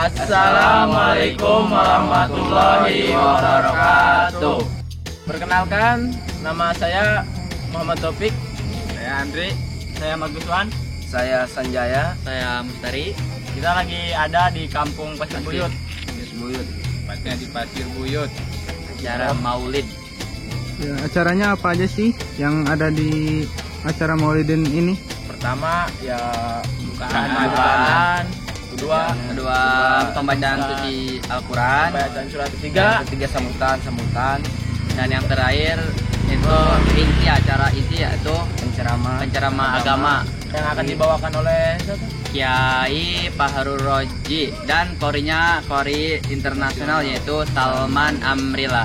Assalamualaikum warahmatullahi wabarakatuh. Perkenalkan, nama saya Muhammad Taufik. Saya Andri. Saya Maguswan. Saya Sanjaya. Saya Mustari. Kita lagi ada di Kampung Pasir Buyut. Tepatnya di Pasir Buyut. Acara Maulid. Ya, acaranya apa aja sih yang ada di acara Maulidin ini? Pertama ya Bukaan. Kedua pembacaan suci Al-Quran. bacaan surat ketiga. Ketiga sambutan. Dan yang terakhir itu acara inti yaitu penceramah agama Yang akan dibawakan oleh Kiai Fahrul Roji dan kori internasional yaitu Salman Amrila.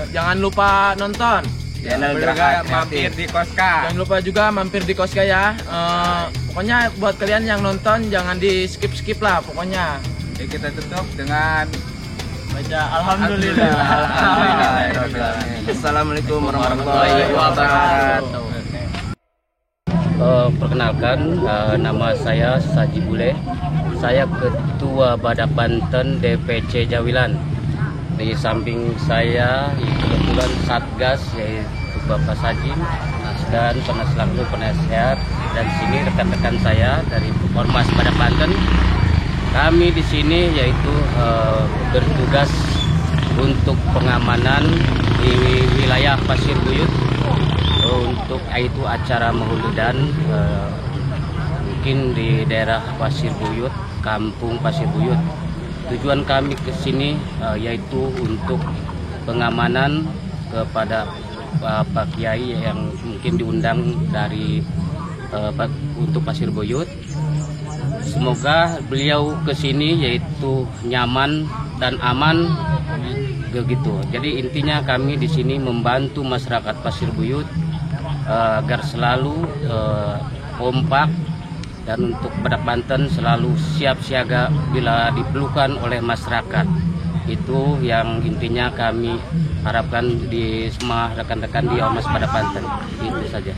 Jangan lupa nonton. Channel Juga Gerakan mampir Kreatif. di Koska. Jangan lupa juga mampir di Koska ya. Pokoknya buat kalian yang nonton jangan di skip lah pokoknya. Jadi kita tutup dengan Baca Alhamdulillah. Assalamualaikum warahmatullahi wabarakatuh. Perkenalkan, nama saya Saji Bule. Saya Ketua Badak Banten DPC Jawilan. Di samping saya kebetulan Satgas yaitu Bapak Sajim dan penasehat dan sini rekan-rekan saya dari Ormas Badak Banten. Kami di sini yaitu bertugas untuk pengamanan di wilayah Pasir Buyut untuk itu acara Maulidan mungkin di daerah Pasir Buyut, Kampung Pasir Buyut. Tujuan kami ke sini yaitu untuk pengamanan kepada Pak Kiai yang mungkin diundang dari untuk Pasir Buyut. Semoga beliau ke sini yaitu nyaman dan aman begitu. Jadi intinya kami di sini membantu masyarakat Pasir Buyut agar selalu kompak dan untuk Badak Banten selalu siap siaga bila diperlukan oleh masyarakat. Itu yang intinya kami harapkan di semua rekan-rekan di Ormas Badak Banten. Itu saja.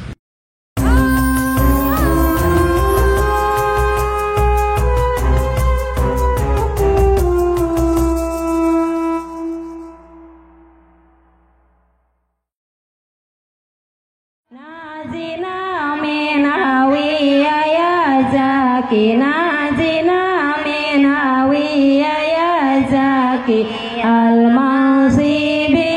Nazina min hawiya ya zaki al-masibi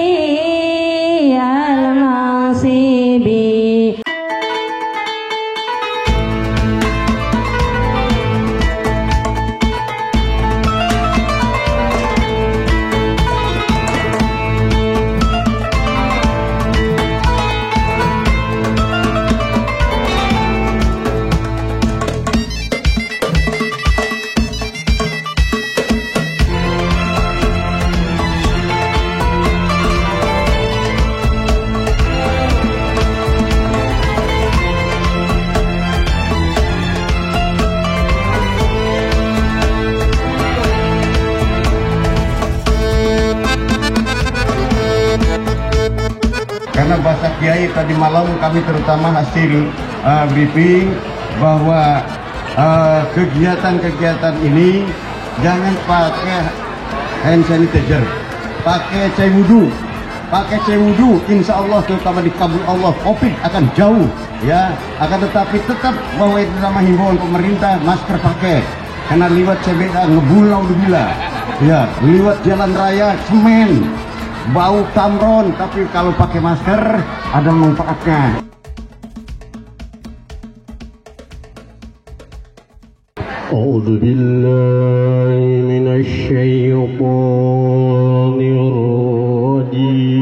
Karena bahasa Kiai tadi malam kami terutama hasil briefing bahwa kegiatan-kegiatan ini jangan pakai hand sanitizer, pakai cai wudhu, insya Allah terutama dikabul Allah COVID akan jauh ya. Akan tetapi tetap bahwa itu nama himbauan pemerintah, masker pakai karena liwat sepeda ngebulau bila ya, liwat jalan raya semen bau tamron, tapi kalau pakai masker ada manfaatnya. A'udzu billahi minasy syaithanir rajim.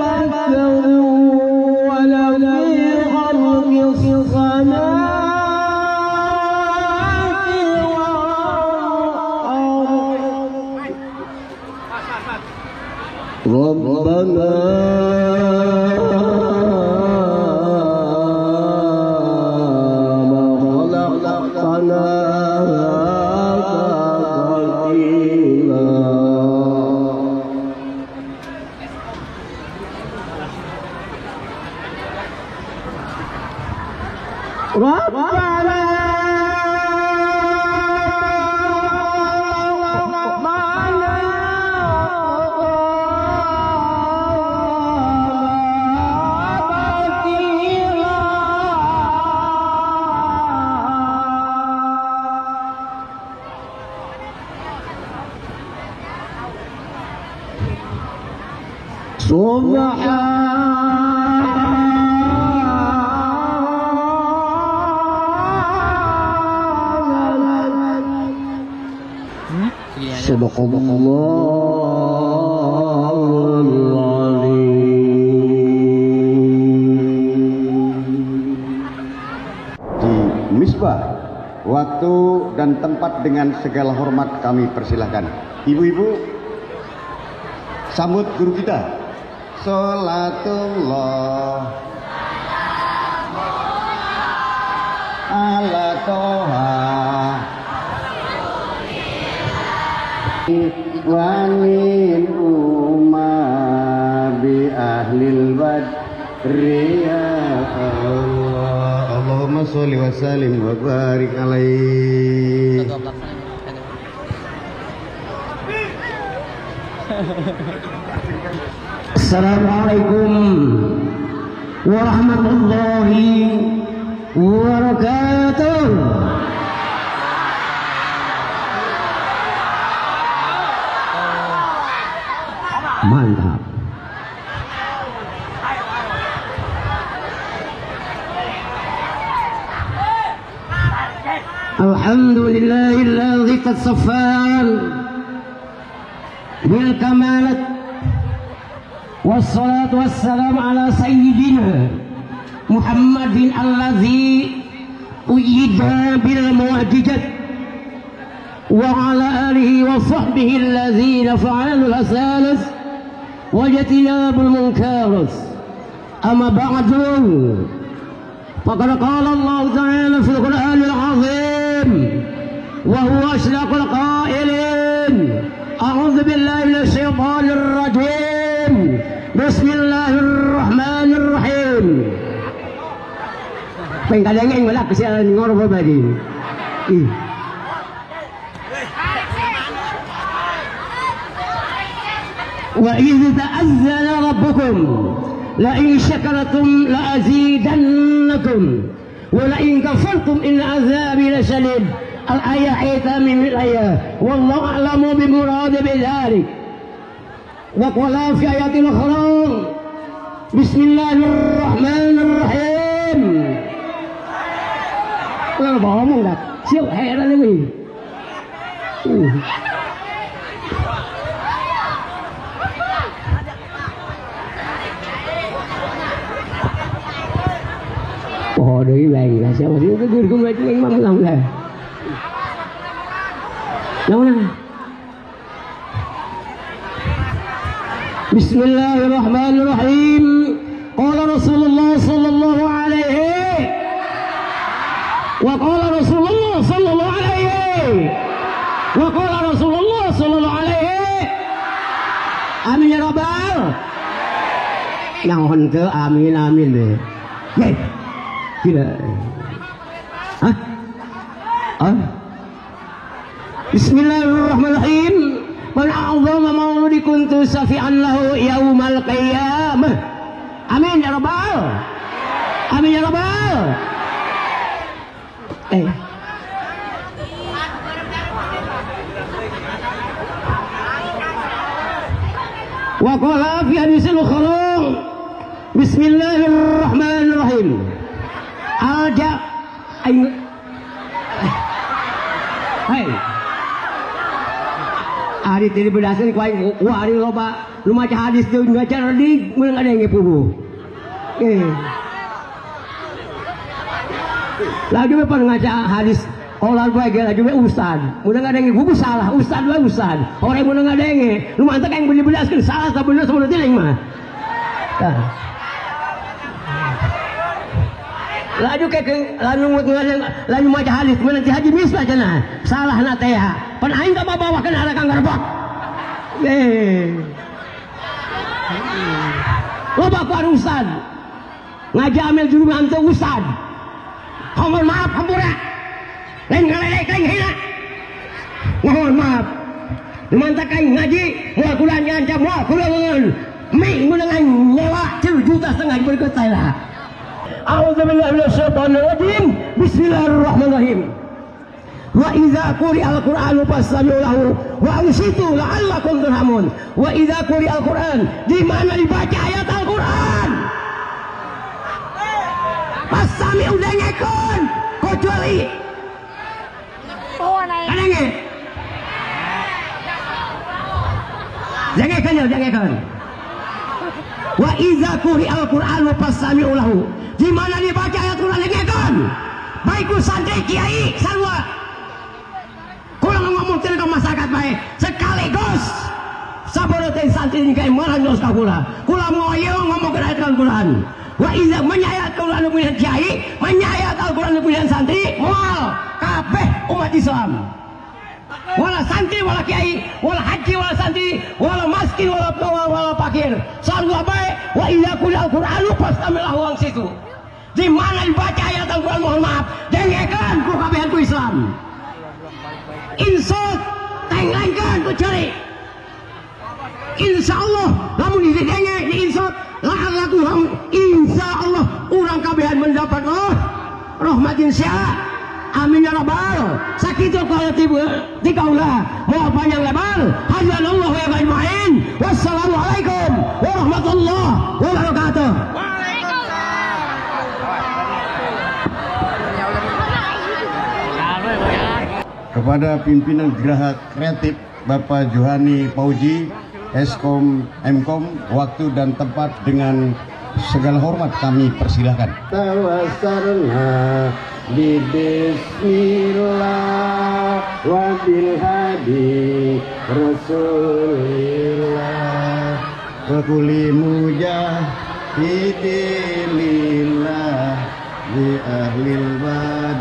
ويتفكروا ولو في خلق السماوات Di misbah, waktu dan tempat dengan segala hormat kami persilahkan. Ibu-ibu, sambut guru kita. Salatullah ala toha wa min bi ahlil badri ya Allah. Allahumma sholli wa sallim wa barik alaihi. Assalamualaikum warahmatullahi wabarakatuh. Mantap. Alhamdulillahilladzi qad saffan bil kamalat wassalatu wassalamu ala sayyidina Muhammadin alladzi uyyida bil mu'jizat wa ala alihi wa sahbihi alladzina fa'alu al-asalas wa jatinabul munkaras. Amma ba'du, faqad qala Allah ta'ala fil Qur'anil 'azim wa huwa asdaqul qailin. A'udzu billahi minasy syaithanir rajim. Bismillahirrahmanirrahim. Pengkalengeng wala kasi ngoro ba din. Wa idh ta'azzana rabbukum la in syakartum la azidannakum wa la in kafartum in azabi lasyadid. Al-ayah min al-ayah wallahu a'lamu bi murad bidzalik. Wa qala fi ayatil ukhra Bismillahirrahmanirrahim. Kalau ngomong dah siap heran lagi. Oh, dari lain lah siapa sih cái gương của mình mong lòng là đâu nè. Bismillahirrahmanirrahim. Qala Rasulullah sallallahu alaihi wa qala Rasulullah sallallahu alaihi wa qala Rasulullah sallallahu alaihi. Amin ya rabbal. Nhon ke amin amin deh. Yes. Tidak. Hah? Ah? Bismillahirrahmanirrahim. Man a'zama mauludi kuntu safi'an lahu yaumal qiyamah. Amin ya rabbal. Amin ya rabbal. Wa qala fi hadisil ukhra Bismillahirrahmanirrahim. Aja aing hai ari tadi berdasar ku aing ari loba lu maca hadis teu ngajar di meung ada yang pugu lagi me pernah ngaca hadis olah gue lagi me ustad mudah ada yang pugu salah ustad we ustad orang mudah ada yang lu mantap yang beli-belaskeun salah ta bener sabuna teh mah Laju ke lalu maca hadis nanti haji misbah cenah. Salah na teh. Pan aing ka bawakeun ada kang gerbok. Loba ku ustad. Ngaji amil juru ngantu ustad. Mohon maaf hampura. Lain ngalelek lain hina. Mohon maaf. Mantap kain ngaji, mau kulan ngancam, mau kulan ming dengan nyewa 1,5 juta berketai lah. A'udzubillahi minasyaitonirrajim. Bismillahirrahmanirrahim. Wa idza quri'al Qur'anu fastami'u lahu wa ansitu la'allakum turhamun. Wa idza quri'al Qur'an, di mana dibaca ayat Al-Qur'an, fastami'u dengekeun kecuali kadenge. Jangan. Wa iza quri'al Qur'anu fastami'u lahu. Di mana dibaca ayat Qur'an dengarkan. Baik ku santri kiai sarua. Kula ngomong teh ka masyarakat bae sekaligus sabaraha teh santri ni kae maranjos ka kula. Kula moyo ngomong ayat Al-Qur'an. Wa iza menyayat Qur'an punya kiai, menyayat Al-Qur'an punya santri, moal kabeh umat Islam. Wala santri, wala kiai, wala haji, wala santri, wala miskin, wala fakir. Sarua bae wa idza quri'al Qur'anu fastami'u lahu wa ansitu. Di mana dibaca ayat Al-Qur'an mohon maaf, dengekeun ku kabehan ku Islam. Insot tenglengkeun ku cari. Insyaallah lamun didenge di insot la'allakum insyaallah urang kabehan mendapat rahmatin sya. Amin ya rabbal. Sakitu kalau tiga ulah mau panjang lebar. Hadanallahu wa ajma'in. Wassalamualaikum warahmatullahi wabarakatuh. Kepada pimpinan Geraha Kreatif Bapak Johani Pauji, Eskom Mkom, waktu dan tempat dengan segala hormat kami persilahkan. Tawassalna di bismillah wa bil hadi rasulillah wa kulli mujahidillah di ahlil bad.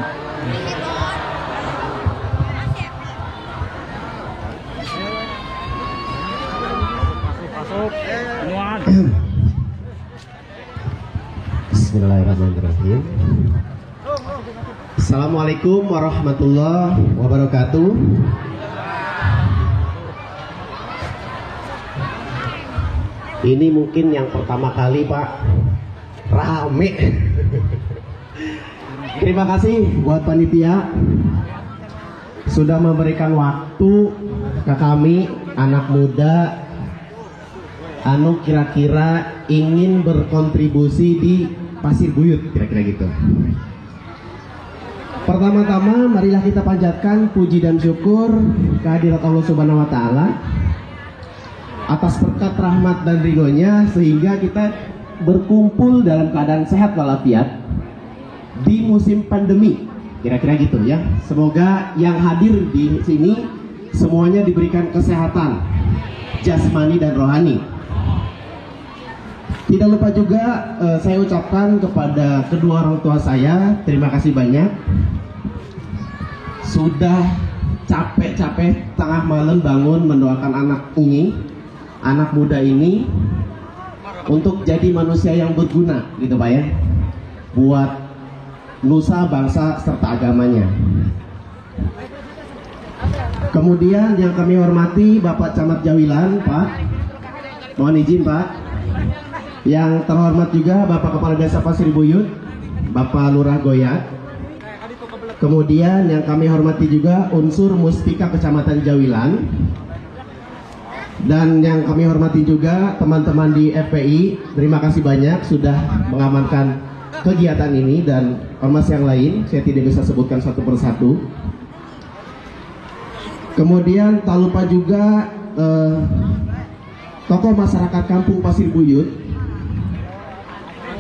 Bismillahirrahmanirrahim. Assalamualaikum warahmatullahi wabarakatuh. Ini mungkin yang pertama kali Pak, rame. Terima kasih buat panitia sudah memberikan waktu ke kami anak muda anu kira-kira ingin berkontribusi di Pasir Buyut, kira-kira gitu. Pertama-tama marilah kita panjatkan puji dan syukur kehadirat Allah Subhanahu wa taala atas berkat rahmat dan ridhonya sehingga kita berkumpul dalam keadaan sehat walafiat di musim pandemi, kira-kira gitu ya. Semoga yang hadir di sini semuanya diberikan kesehatan jasmani dan rohani. Tidak lupa juga saya ucapkan kepada kedua orang tua saya terima kasih banyak sudah capek-capek tengah malam bangun mendoakan anak ini, anak muda ini untuk jadi manusia yang berguna gitu Pak ya, buat nusa, bangsa, serta agamanya. Kemudian yang kami hormati Bapak Camat Jawilan Pak, mohon izin Pak. Yang terhormat juga Bapak Kepala Desa Pasir Buyut, Bapak Lurah Goyat. Kemudian yang kami hormati juga unsur Muspika Kecamatan Jawilan. Dan yang kami hormati juga teman-teman di FPI. Terima kasih banyak sudah mengamankan kegiatan ini dan ormas yang lain. Saya tidak bisa sebutkan satu persatu. Kemudian tak lupa juga tokoh masyarakat Kampung Pasir Buyut.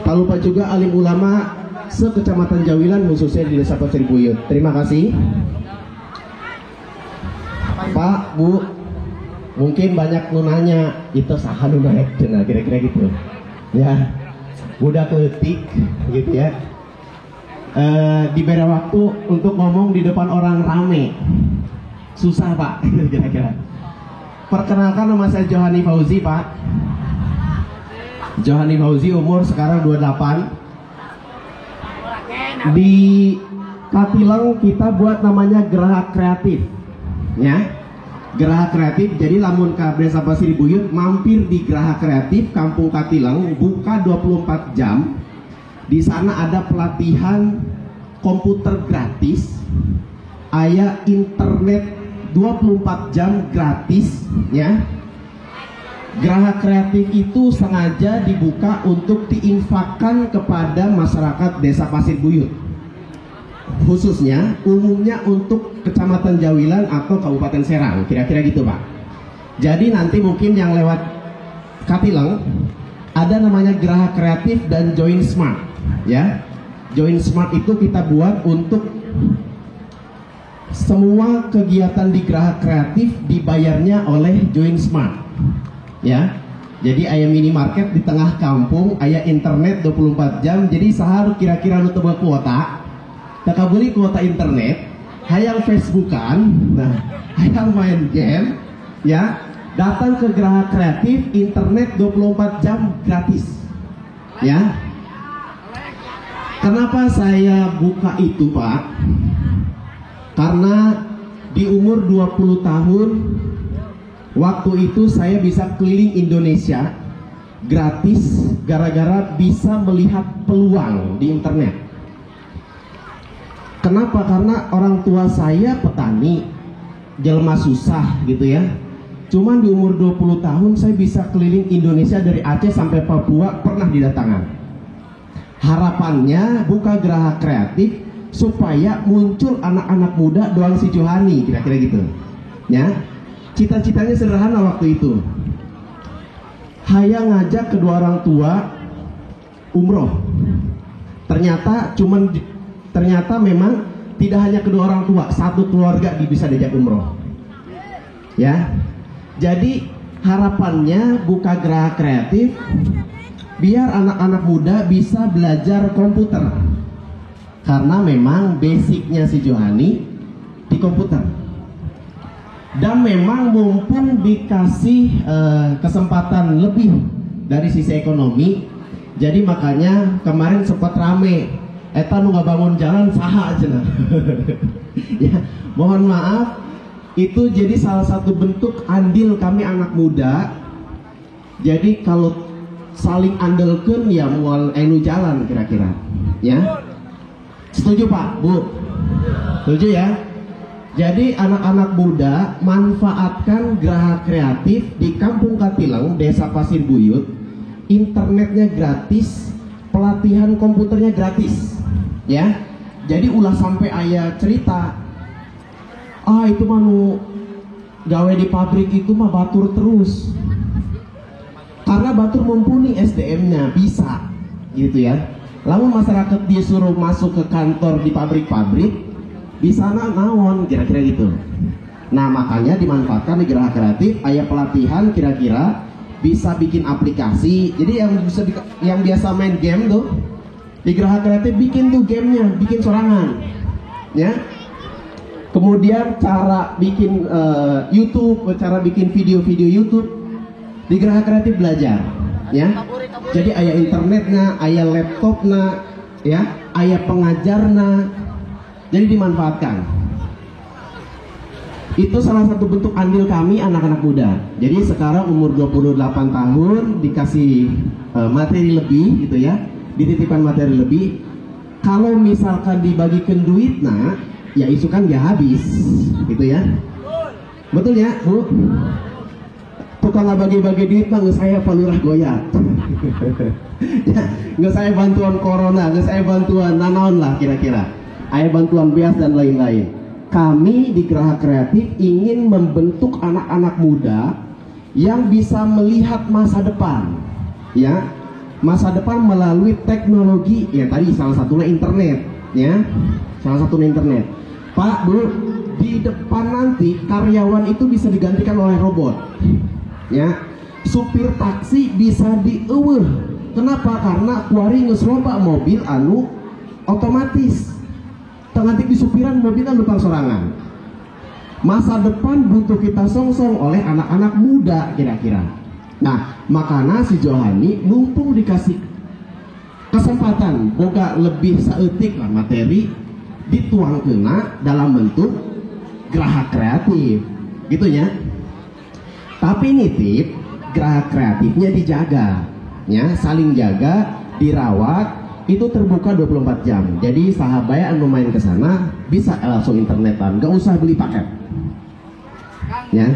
Tak lupa juga alim ulama se-Kecamatan Jawilan khususnya di Desa Pasir Buyut. Terima kasih Pak, Bu. Mungkin banyak nunanya itu saha nu naik kira-kira gitu ya, budak leutik gitu ya. diberi waktu untuk ngomong di depan orang rame. Susah Pak, kira-kira. Perkenalkan, nama saya Johani Fauzi Pak. Johani Fauzi, umur sekarang 28. Di Katilang kita buat namanya Geraha Kreatif, ya. Geraha Kreatif, jadi lamun ka Desa Pasir Buyut mampir di Geraha Kreatif Kampung Katilang, buka 24 jam. Di sana ada pelatihan komputer gratis, aya internet 24 jam gratis, ya. Geraha Kreatif itu sengaja dibuka untuk diinfakkan kepada masyarakat Desa Pasir Buyut, khususnya umumnya untuk Kecamatan Jawilan atau Kabupaten Serang, kira-kira gitu Pak. Jadi nanti mungkin yang lewat Katilang ada namanya Geraha Kreatif dan Join Smart, ya. Join Smart itu kita buat untuk semua kegiatan di Geraha Kreatif dibayarnya oleh Join Smart, ya. Jadi aya minimarket di tengah kampung, aya internet 24 jam. Jadi sahar kira-kira nu teu kuota, tak beli kuota internet, hayang Facebookan, nah, hayang main game, ya. Datang ke Geraha Kreatif, internet 24 jam gratis, ya. Kenapa saya buka itu Pak? Karena di umur 20 tahun waktu itu saya bisa keliling Indonesia gratis gara-gara bisa melihat peluang di internet. Kenapa? Karena orang tua saya petani, jelma susah gitu ya. Cuman di umur 20 tahun saya bisa keliling Indonesia dari Aceh sampai Papua, pernah didatangan. Harapannya buka Geraha Kreatif supaya muncul anak-anak muda doang si Johani, kira-kira gitu, ya. Cita-citanya sederhana waktu itu, hayang ngajak kedua orang tua umroh. Ternyata memang tidak hanya kedua orang tua, satu keluarga bisa diajak umroh, ya. Jadi harapannya buka Geraha Kreatif biar anak-anak muda bisa belajar komputer. Karena memang basicnya si Johani di komputer, dan memang mumpung dikasih kesempatan lebih dari sisi ekonomi, jadi makanya kemarin sempat rame, eta nu bangun jalan saha aja nah. Ya, mohon maaf, itu jadi salah satu bentuk andil kami anak muda. Jadi kalau saling andelkeun ya moal anu jalan kira-kira, ya. Setuju Pak, Bu? Setuju ya? Jadi anak-anak muda manfaatkan Geraha Kreatif di Kampung Katilang, Desa Pasir Buyut. Internetnya gratis, pelatihan komputernya gratis, ya. Jadi ulah sampai aya cerita, itu mah nu gawe di pabrik itu mah batur terus. Karena batur mumpuni SDM-nya bisa, gitu ya. Lalu masyarakat disuruh masuk ke kantor di pabrik-pabrik, di sana naon, kira-kira gitu. Nah makanya dimanfaatkan di Geraha Kreatif, aya pelatihan kira-kira bisa bikin aplikasi. Jadi yang biasa main game tuh di Geraha Kreatif bikin tuh gamenya, bikin sorangan, ya. Kemudian cara bikin YouTube, cara bikin video-video YouTube di Geraha Kreatif belajar, ya. Jadi aya internetnya, aya laptopnya, ya, aya pengajarnya. Jadi dimanfaatkan. Itu salah satu bentuk andil kami anak-anak muda. Jadi sekarang umur 28 tahun dikasih materi lebih gitu ya, dititipkan materi lebih. Kalau misalkan dibagikan duitnya, ya isu kan gak habis gitu ya. Betul ya Bu? Tukang bagi-bagi duit mah nggak saya palurah goyat. Ya, nggak saya bantuan corona, nggak saya bantuan nanaon lah kira-kira. Aya bantuan bias dan lain-lain. Kami di Geraha Kreatif ingin membentuk anak-anak muda yang bisa melihat masa depan, ya, masa depan melalui teknologi. Ya tadi salah satunya internet, ya, salah satunya internet. Pak, Bu, di depan nanti karyawan itu bisa digantikan oleh robot, ya. Supir taksi bisa dieuweuh. Kenapa? Karena kuari geus loba mobil anu otomatis tengatik di supiran mobilnya lupang sorangan. Masa depan butuh kita songsong oleh anak-anak muda kira-kira. Nah, makanya si Johani mumpung dikasih kesempatan boga lebih saeutik lah materi dituang kena dalam bentuk geraha kreatif gitu ya. Tapi nitip geraha kreatifnya dijaga ya, saling jaga, dirawat, itu terbuka 24 jam. Jadi sahabat anu main ke sana bisa langsung internetan, gak usah beli paket. Ya.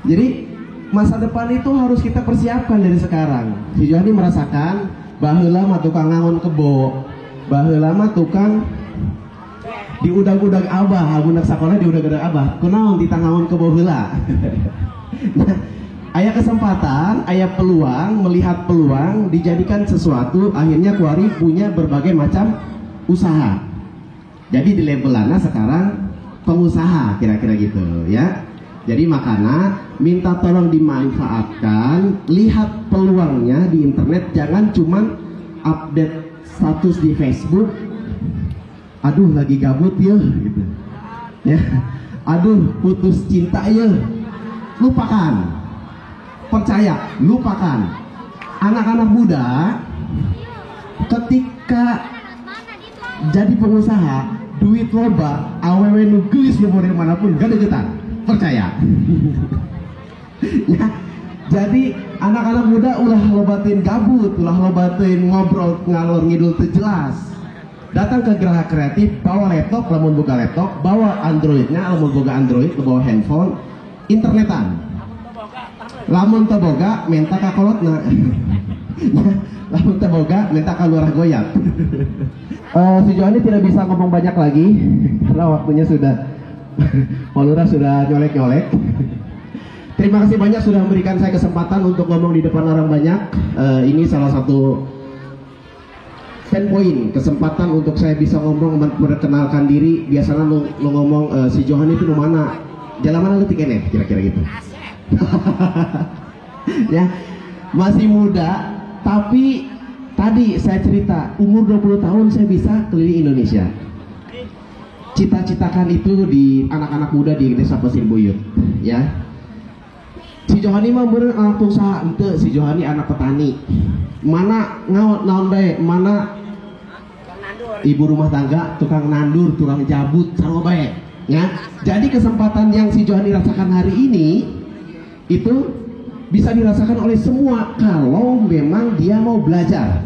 Jadi masa depan itu harus kita persiapkan dari sekarang. Si Johani merasakan baheula mah tukang ngangon kebo, baheula mah tukang di udag-udag abah, abunak sekolah di udag-udag abah. Kunaon ditangangon kebo heula. Nah, aya kesempatan, aya peluang, melihat peluang dijadikan sesuatu, akhirnya Kuari punya berbagai macam usaha. Jadi di labelana sekarang pengusaha kira-kira gitu ya. Jadi makanya minta tolong dimanfaatkan, lihat peluangnya di internet, jangan cuman update status di Facebook. Aduh lagi gabut ya gitu. Ya. Aduh putus cinta ya. Lupakan. Percaya, lupakan. Anak-anak muda ketika jadi pengusaha, duit loba, awewe nu geus model manapun gak deketan, percaya. Ya, jadi anak-anak muda ulah lobatin gabut, ulah lobatin ngobrol ngalor ngidul teu jelas. Datang ke Geraha Kreatif, bawa laptop, lamun boga laptop, bawa Androidnya, lamun boga Android, bawa handphone, internetan. Lamun teu boga, menta ka kolotna. Lamun teu boga, menta ka lurah goyang. Si Johani tidak bisa ngomong banyak lagi karena waktunya sudah Pak sudah nyolek-nyolek. Terima kasih banyak sudah memberikan saya kesempatan untuk ngomong di depan orang banyak. Ini salah satu standpoint, kesempatan untuk saya bisa ngomong, memperkenalkan diri. Biasanya lu ngomong si Johani itu mana? Jalan mana letik ini? Kira-kira gitu. Ya, masih muda tapi tadi saya cerita, umur 20 tahun saya bisa keliling Indonesia. Cita-citakan itu di anak-anak muda di Desa Pasir Buyut, ya. Si Johani mah bener anak pengusaha, ente si Johani anak petani. Mana naon bae, mana ibu rumah tangga, tukang nandur, tukang jabut, sarua bae, ya. Jadi kesempatan yang si Johani rasakan hari ini itu bisa dirasakan oleh semua kalau memang dia mau belajar,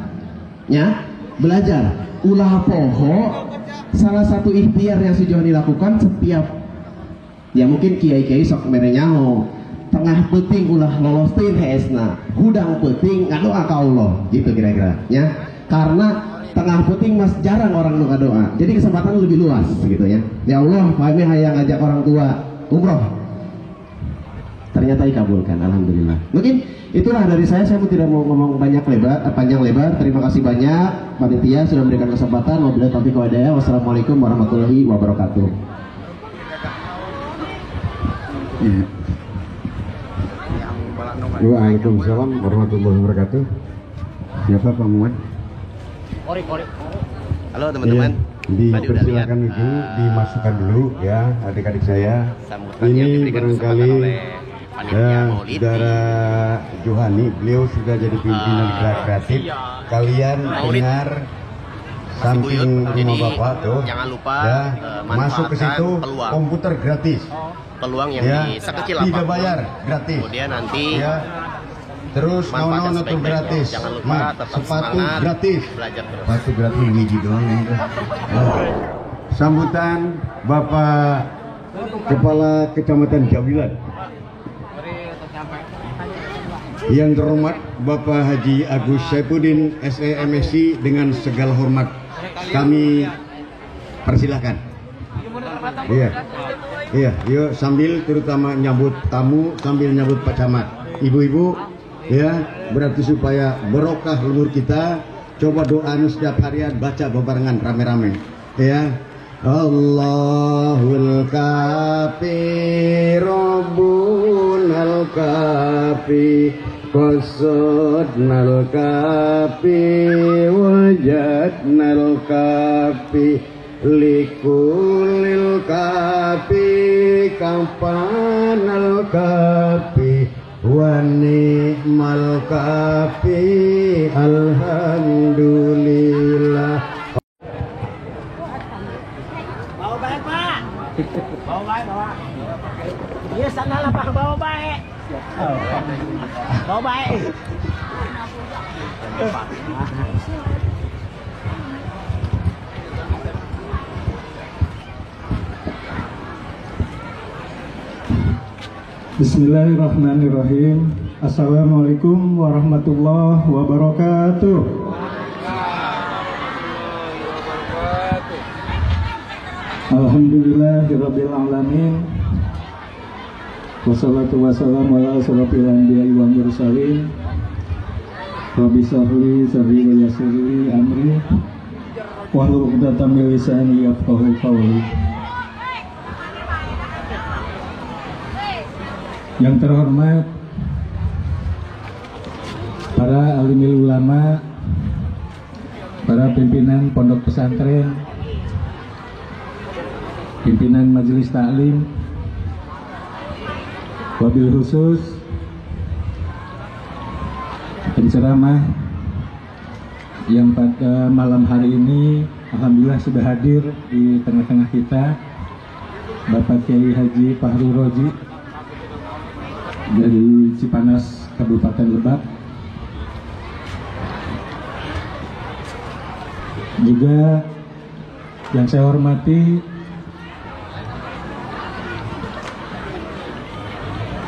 ya, belajar. Ulah poho salah satu ikhtiar yang si Johani lakukan setiap, ya mungkin kiai-kiai sok merenyaho tengah penting ulah lolosteun heesna, hudang penting ngadoa ka Allah, gitu kira-kira, ya. Karena tengah penting mas jarang orang nu ngadoa, jadi kesempatan lebih luas, gitu ya. Ya Allah, kami hayang ngajak orang tua umroh, ternyata dikabulkan, alhamdulillah. Mungkin itulah dari saya tidak mau ngomong banyak lebar, panjang lebar. Terima kasih banyak panitia sudah memberikan kesempatan. Wabillahi taufiq wal hidayah. Wassalamualaikum warahmatullahi wabarakatuh. Waalaikumsalam warahmatullahi wabarakatuh. Siapa Pak Muhammad? Halo teman-teman. Dipersilakan dulu, dimasukkan dulu ya adik-adik saya. Ini barangkali saudara Johani, beliau sudah jadi pimpinan Geraha Kreatif. Kalian dengar samping rumah bapak tuh, jangan lupa ya, masuk ke situ komputer gratis. Peluang yang ya, sekecil tidak apapun. Bayar, gratis. Kemudian nanti ya, terus naon-naon itu gratis. Jangan lupa tetap sepatu semangat, gratis. belajar terus. Sepatu gratis hiji doang ya. Sambutan Bapak Kepala Kecamatan Jabilan. Yang terhormat Bapak Haji Agus Saifuddin SEMSI, dengan segala hormat kami persilahkan. Iya, yuk sambil terutama nyambut tamu, sambil nyambut Pak Camat, ibu-ibu, ya, berarti supaya berokah leluhur kita. Coba doa setiap harian baca bebarengan rame-rame, ya. Allahul Kafi, Rabbunal Kafi, qasadnal kafi wajadnal kafi likulil kafi kafanal kafi wa ni'mal kafi alhamdulillah. Bawa baik Pak. Bawa baik bawa. Iya sana lah Pak, bawa baik. Bawa baik. Bismillahirrahmanirrahim. Assalamualaikum warahmatullahi wabarakatuh. Alhamdulillahirabbil alamin. Wassalatu wassalamu ala asyrofil anbiya'i wal mursalin. Rabbi shrahli sadri wa yassir li amri wahlul 'uqdatam min lisani yafqahu qawli. Yang terhormat para alimil ulama, para pimpinan pondok pesantren, pimpinan majelis taklim, wabil khusus penceramah yang pada malam hari ini alhamdulillah sudah hadir di tengah-tengah kita, Bapak Kiai Haji Fahru Roji dari Cipanas, Kabupaten Lebak. Juga yang saya hormati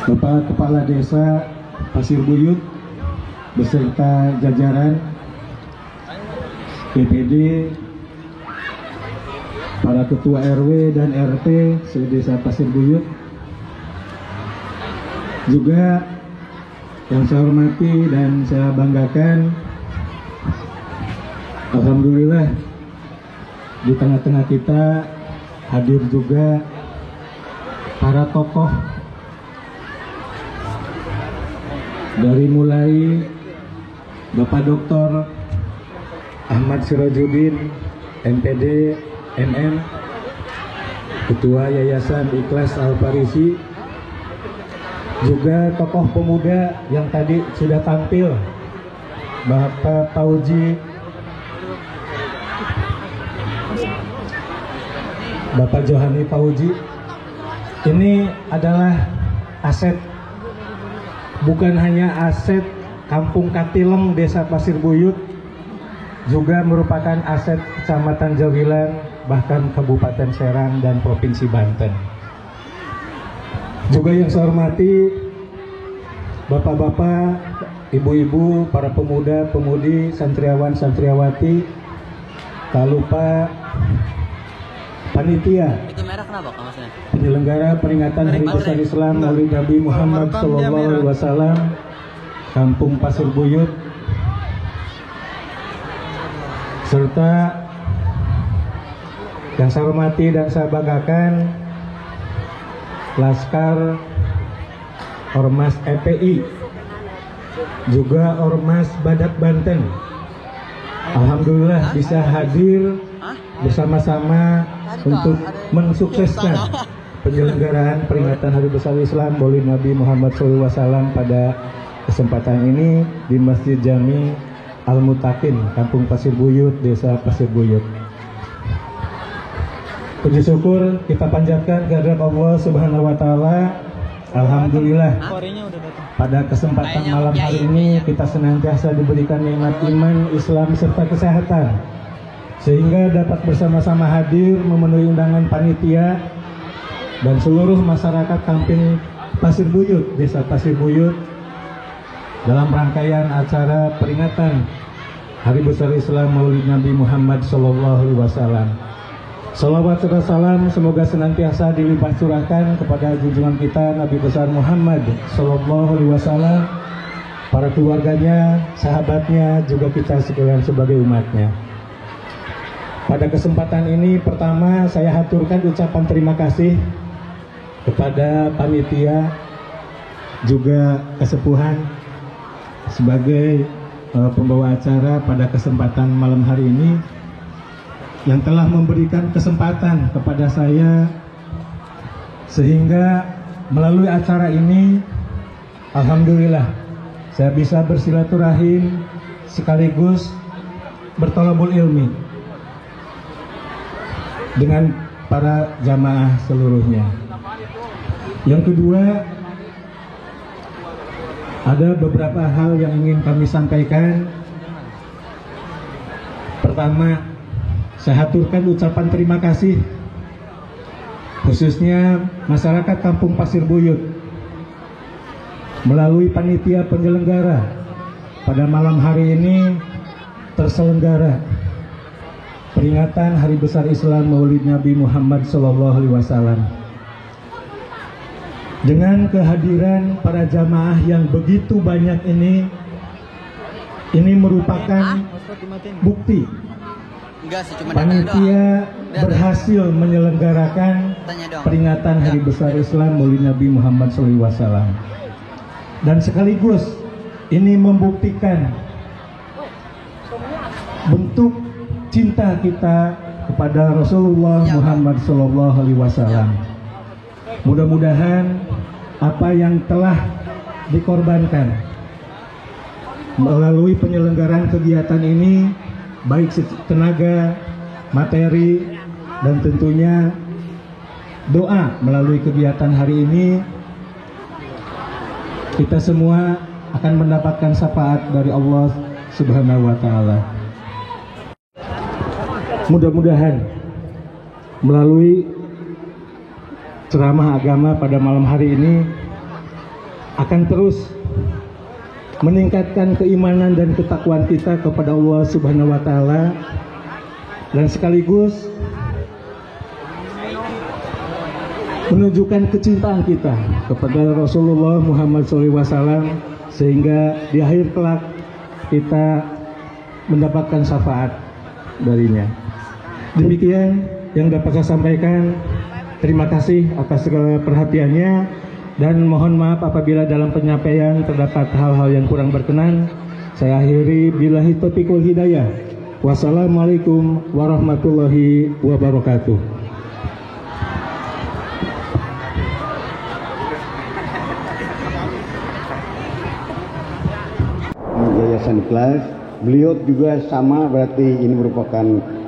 Bapak Kepala Desa Pasir Buyut beserta jajaran PPD, para ketua RW dan RT se-Desa Pasir Buyut. Juga yang saya hormati dan saya banggakan, alhamdulillah di tengah-tengah kita hadir juga para tokoh, dari mulai Bapak Dr. Ahmad Sirajuddin MPD MM, Ketua Yayasan Ikhlas Al-Farisi, juga tokoh pemuda yang tadi sudah tampil, Bapak Pauji, Bapak Johani Pauji. Ini adalah aset, bukan hanya aset Kampung Katileng Desa Pasir Buyut, juga merupakan aset Kecamatan Jawilan, bahkan Kabupaten Serang dan Provinsi Banten. Juga yang saya hormati bapak-bapak, ibu-ibu, para pemuda, pemudi, santriawan, santriawati, tak lupa panitia penyelenggara peringatan Hari Besar Islam Maulid Nabi Muhammad SAW Kampung Pasir Buyut, serta yang saya hormati dan saya banggakan Laskar Ormas EPI, juga Ormas Badak Banten. Alhamdulillah bisa hadir bersama-sama untuk mensukseskan penyelenggaraan peringatan Hari Besar Islam Maulid Nabi Muhammad SAW pada kesempatan ini di Masjid Jami Al-Mutakin, Kampung Pasir Buyut, Desa Pasir Buyut. Puji syukur kita panjatkan kehadirat Allah Subhanahu wa Ta'ala. Alhamdulillah, pada kesempatan malam hari ini kita senantiasa diberikan nikmat iman, Islam serta kesehatan, sehingga dapat bersama-sama hadir memenuhi undangan panitia dan seluruh masyarakat Kampung Pasir Buyut, Desa Pasir Buyut, dalam rangkaian acara peringatan Hari Besar Islam Maulid Nabi Muhammad SAW. Salawat serta salam semoga senantiasa dilimpah curahkan kepada junjungan kita Nabi besar Muhammad SAW, para keluarganya, sahabatnya, juga kita sekalian sebagai umatnya. Pada kesempatan ini pertama saya haturkan ucapan terima kasih kepada panitia, juga kesepuhan sebagai pembawa acara pada kesempatan malam hari ini, yang telah memberikan kesempatan kepada saya sehingga melalui acara ini alhamdulillah saya bisa bersilaturahim sekaligus bertolabul ilmi dengan para jamaah seluruhnya. Yang kedua, ada beberapa hal yang ingin kami sampaikan. Pertama, saya haturkan ucapan terima kasih khususnya masyarakat Kampung Pasir Buyut melalui panitia penyelenggara pada malam hari ini terselenggara peringatan Hari Besar Islam Maulid Nabi Muhammad SAW. Dengan kehadiran para jamaah yang begitu banyak ini merupakan bukti panitia berhasil menyelenggarakan peringatan Hari Besar Islam Maulid Nabi Muhammad SAW. Dan sekaligus ini membuktikan bentuk cinta kita kepada Rasulullah Muhammad SAW. Mudah-mudahan apa yang telah dikorbankan melalui penyelenggaraan kegiatan ini, baik tenaga, materi, dan tentunya doa melalui kegiatan hari ini, kita semua akan mendapatkan syafaat dari Allah Subhanahu wa Ta'ala. Mudah-mudahan melalui ceramah agama pada malam hari ini akan terus meningkatkan keimanan dan ketakwaan kita kepada Allah Subhanahu wa Ta'ala, dan sekaligus menunjukkan kecintaan kita kepada Rasulullah Muhammad SAW, sehingga di akhir kelak kita mendapatkan syafaat darinya. Demikian yang dapat saya sampaikan. Terima kasih atas segala perhatiannya, dan mohon maaf apabila dalam penyampaian terdapat hal-hal yang kurang berkenan. Saya akhiri billahi taufiq wal hidayah. Wassalamualaikum warahmatullahi wabarakatuh. Yayasan Ikhlas, beliau juga sama, berarti ini merupakan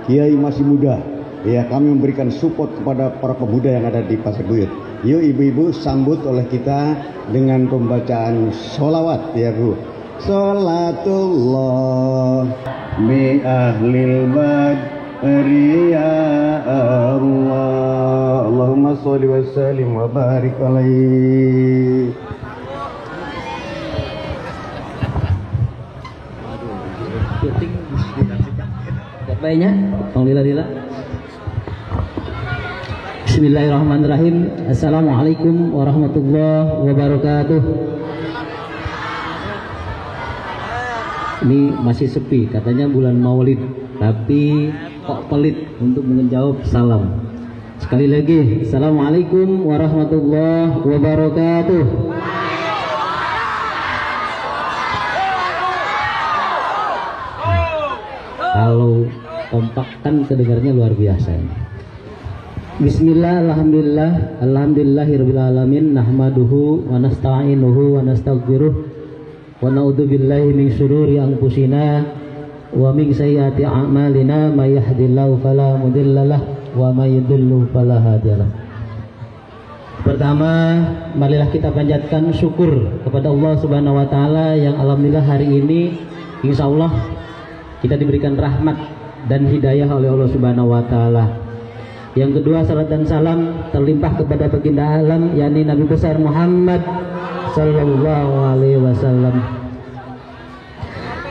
kiai masih muda. Ya, kami memberikan support kepada para pemuda yang ada di Pasir Buyut. Yuk ibu-ibu, sambut oleh kita dengan pembacaan sholawat ya Bu. Salatullah bi ahlil badri ya Allah. Allahumma sholli wa sallim wa barik alaihi. Baiknya, alhamdulillah. Bismillahirrahmanirrahim. Assalamualaikum warahmatullahi wabarakatuh. Ini masih sepi, katanya bulan Maulid, tapi kok pelit untuk menjawab salam. Sekali lagi, Assalamualaikum warahmatullahi wabarakatuh. Kalau kompak kan kedengarnya luar biasa. Bismillah, alhamdulillah, alhamdulillahirabbil alamin, nahmaduhu wa nasta'inuhu wa nastaghfiruh wa na'udzubillahi min syururi anfusina wa min sayyiati a'malina, may yahdihillahu fala mudhillalah wa may yudhlil fala hadiyalah. Pertama, marilah kita panjatkan syukur kepada Allah Subhanahu wa taala yang alhamdulillah hari ini insyaallah kita diberikan rahmat dan hidayah oleh Allah Subhanahu wa taala. Yang kedua, salat dan salam terlimpah kepada baginda alam, yakni Nabi besar Muhammad sallallahu alaihi wasallam.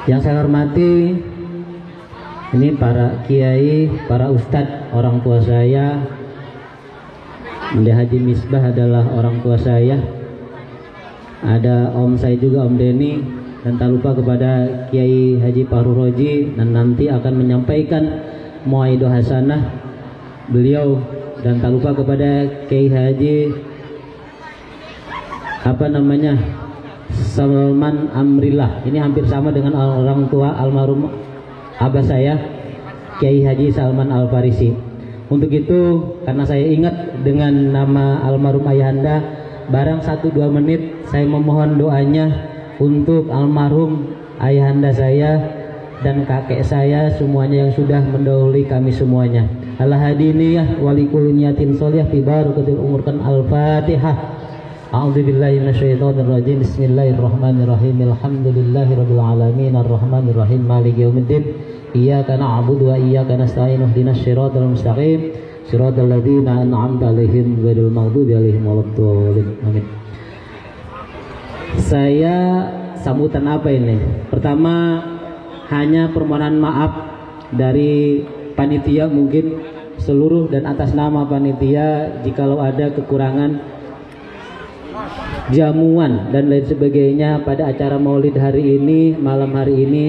Yang saya hormati ini para kiai, para ustadz, orang tua saya. Mende Haji Misbah adalah orang tua saya. Ada om saya juga, Om Deni, dan tak lupa kepada Kiai Haji Fahru Roji, dan nanti akan menyampaikan muaidah hasanah beliau, dan tak lupa kepada Kiai Haji Salman Amrillah. Ini hampir sama dengan orang tua almarhum abah saya, Kiai Haji Salman Al-Farisi. Untuk itu, karena saya ingat dengan nama almarhum ayahanda, barang 1-2 menit saya memohon doanya untuk almarhum ayahanda saya dan kakek saya semuanya yang sudah mendahului kami semuanya. Al-hadiniyah walikul niyatin sholih fi barakatil umurkan. Al-Fatihah. A'udzubillahi minasyaitonirrajim. Bismillahirrahmanirrahim. Alhamdulillahirabbil alamin arrahmanirrahim maliki yaumiddin. Iyyaka na'budu wa iyyaka nasta'in. Ihdinas siratal mustaqim. Siratal ladzina an'amta 'alaihim ghairil maghdubi 'alaihim waladdallin. Amin. Saya sambutan apa ini? Pertama, hanya permohonan maaf dari panitia, mungkin seluruh dan atas nama panitia jikalau ada kekurangan jamuan dan lain sebagainya pada acara maulid hari ini, malam hari ini.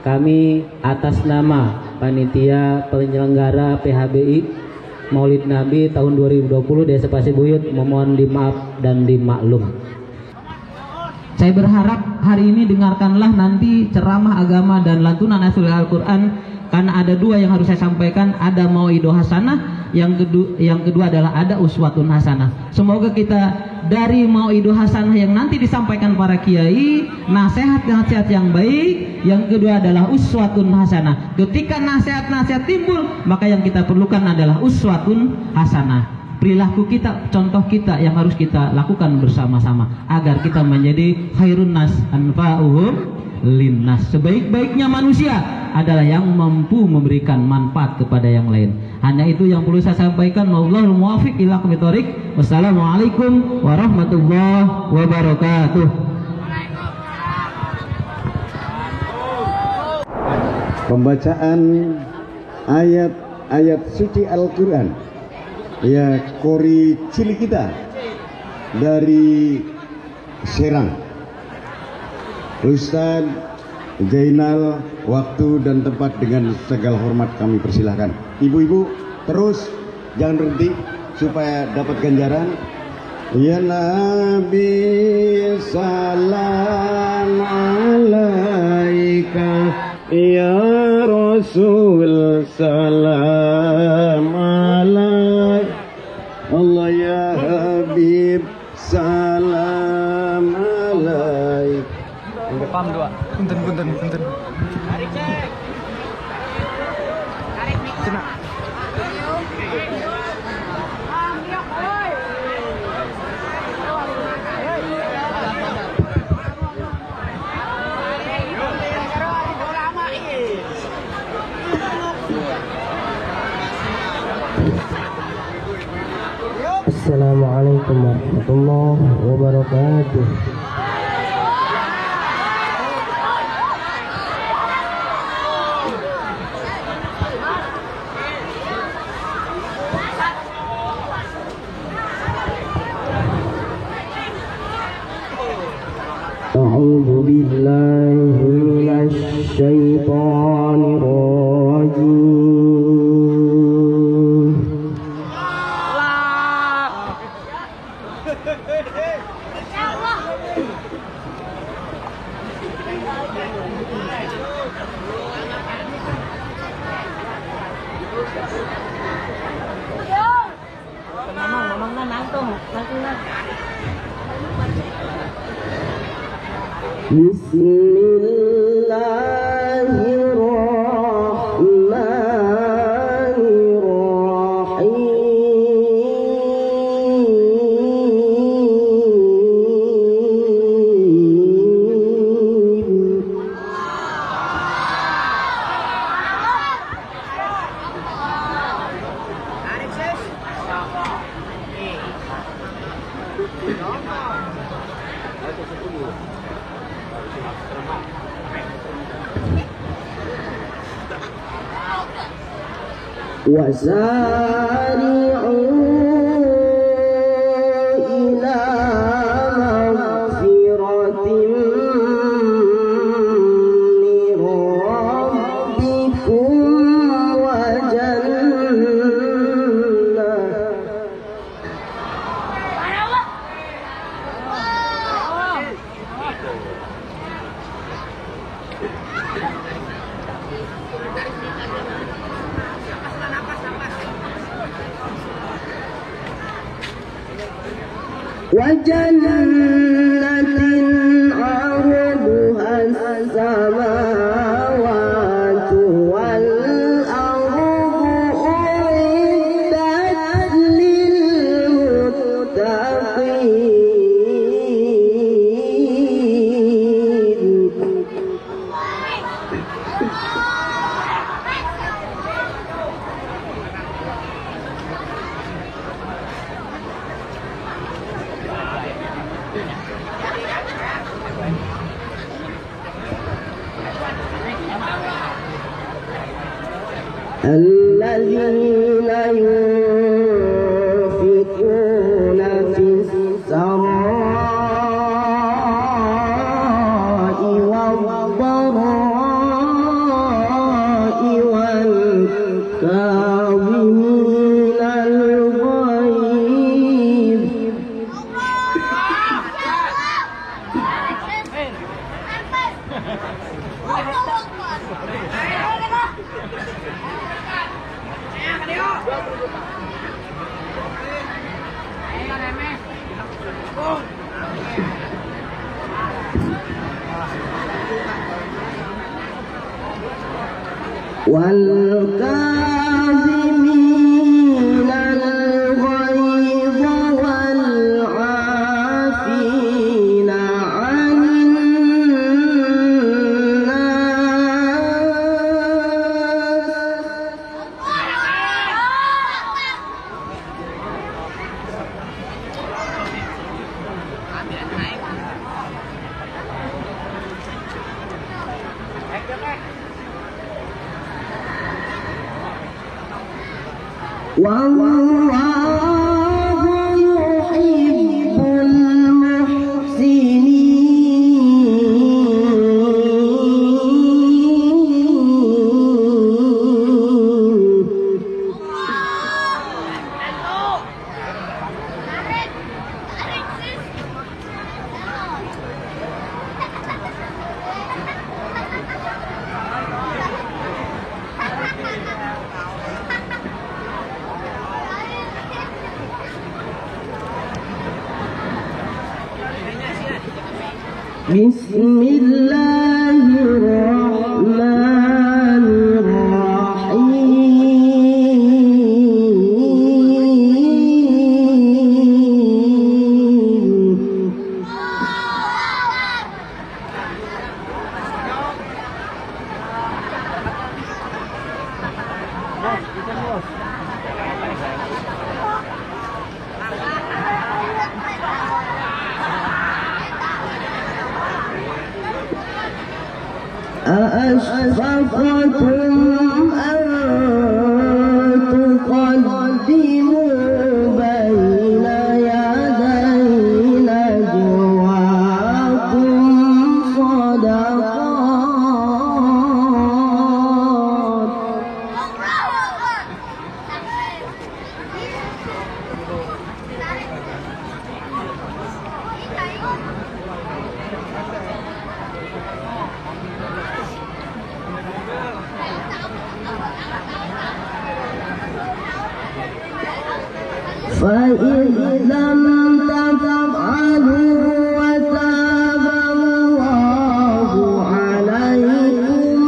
Kami atas nama panitia penyelenggara PHBI Maulid Nabi tahun 2020 Desa Pasir Buyut memohon dimaaf dan dimaklum. Saya berharap hari ini dengarkanlah nanti ceramah agama dan lantunan Al-Quran, karena ada 2 yang harus saya sampaikan. Ada mauidhah hasanah, yang kedua adalah ada uswatun hasanah. Semoga kita dari mauidhah hasanah yang nanti disampaikan para kiai, nasihat-nasihat yang baik. Yang kedua adalah uswatun hasanah. Ketika nasihat-nasihat timbul, maka yang kita perlukan adalah uswatun hasanah. Perilaku kita, contoh kita yang harus kita lakukan bersama-sama agar kita menjadi khairun nas anfa'uhum linnas. Sebaik-baiknya manusia adalah yang mampu memberikan manfaat kepada yang lain. Hanya itu yang perlu saya sampaikan. Wallahul muwaffiq ila aqwamit thoriq. Wassalamualaikum warahmatullahi wabarakatuh. Pembacaan ayat-ayat suci Al-Quran, ya, kori cilik kita dari Serang. Ustaz Zainal, waktu dan tempat dengan segala hormat kami persilahkan. Ibu-ibu terus, jangan berhenti supaya dapat ganjaran. Ya Nabi salam alaika, ya Rasul salam alaika, Allah ya Habib salam alaika. Pam 2. Punten. Assalamualaikum warahmatullahi wabarakatuh. A'udzu billahi minasy syaithanir rajim. وجنة عرضها السماوات والأرض أعدت الذين ينفقون في السراء والضراء والكاظمين الغيظ والكاظمين الغيظ والعافين عن والله يحب المحسنين بسم الله الرحمن الرحيم أأشفقتم أن تقدموا بين يدي نجواكم صدقات فإن لم تفعلوا وتاب الله عليكم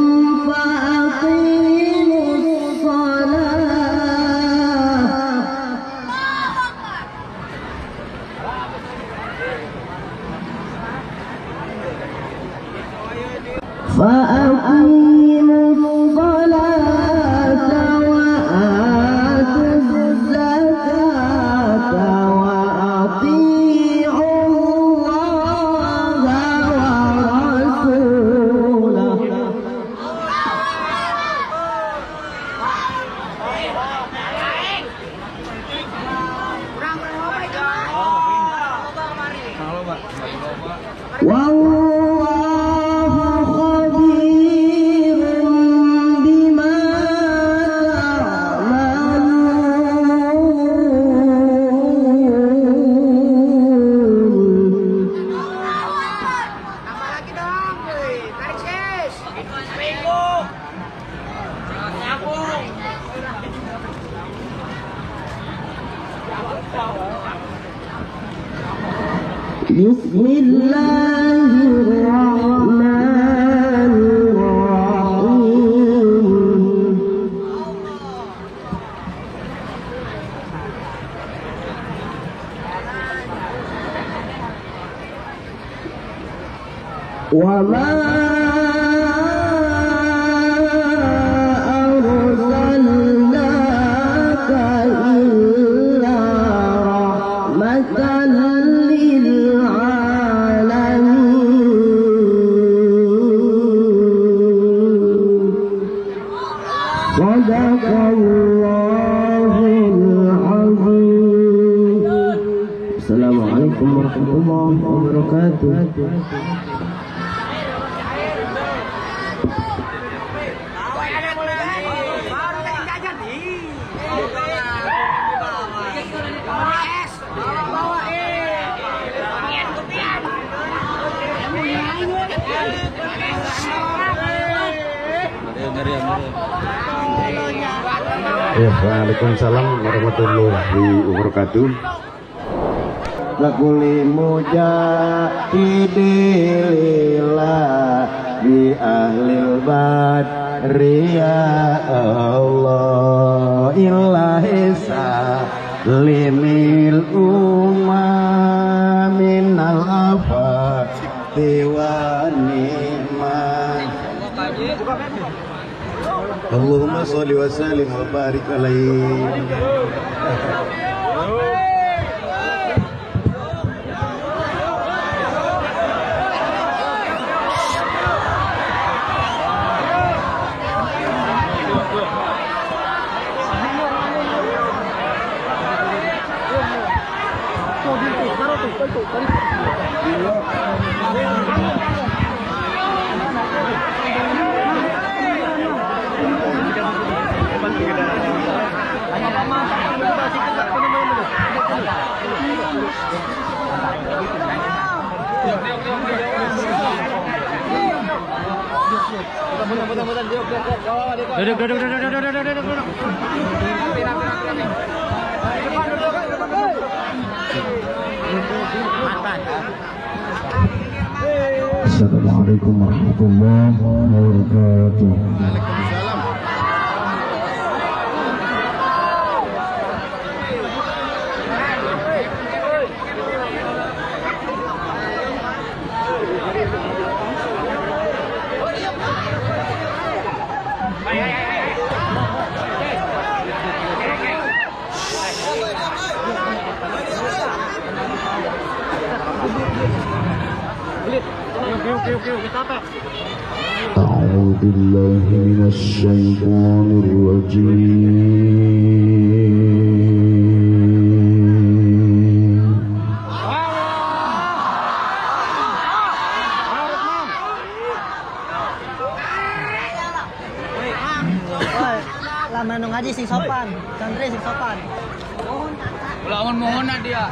فأقيموا الصلاة وآتوا الزكاة وأطيعوا الله ورسوله والله خبير بما تعملون وما أرسلناك إلا رحمة للعالمين صدق الله العظيم. السلام عليكم ورحمة الله وبركاته. Ya, Waalaikumsalam warahmatullahi wabarakatuh. Lakuli mujahidilillah bi ahlil badri ya Allah ilahisa limil umma minal afati wa ni'man. Allahumma sholli wa sallim wa barik alaihi. Duduk. Assalamualaikum warahmatullahi wabarakatuh. أعوذ بالله من الشيطان الرجيم. Lama nung ngaji sing sopan, santri sing sopan. Lawan mohon dia.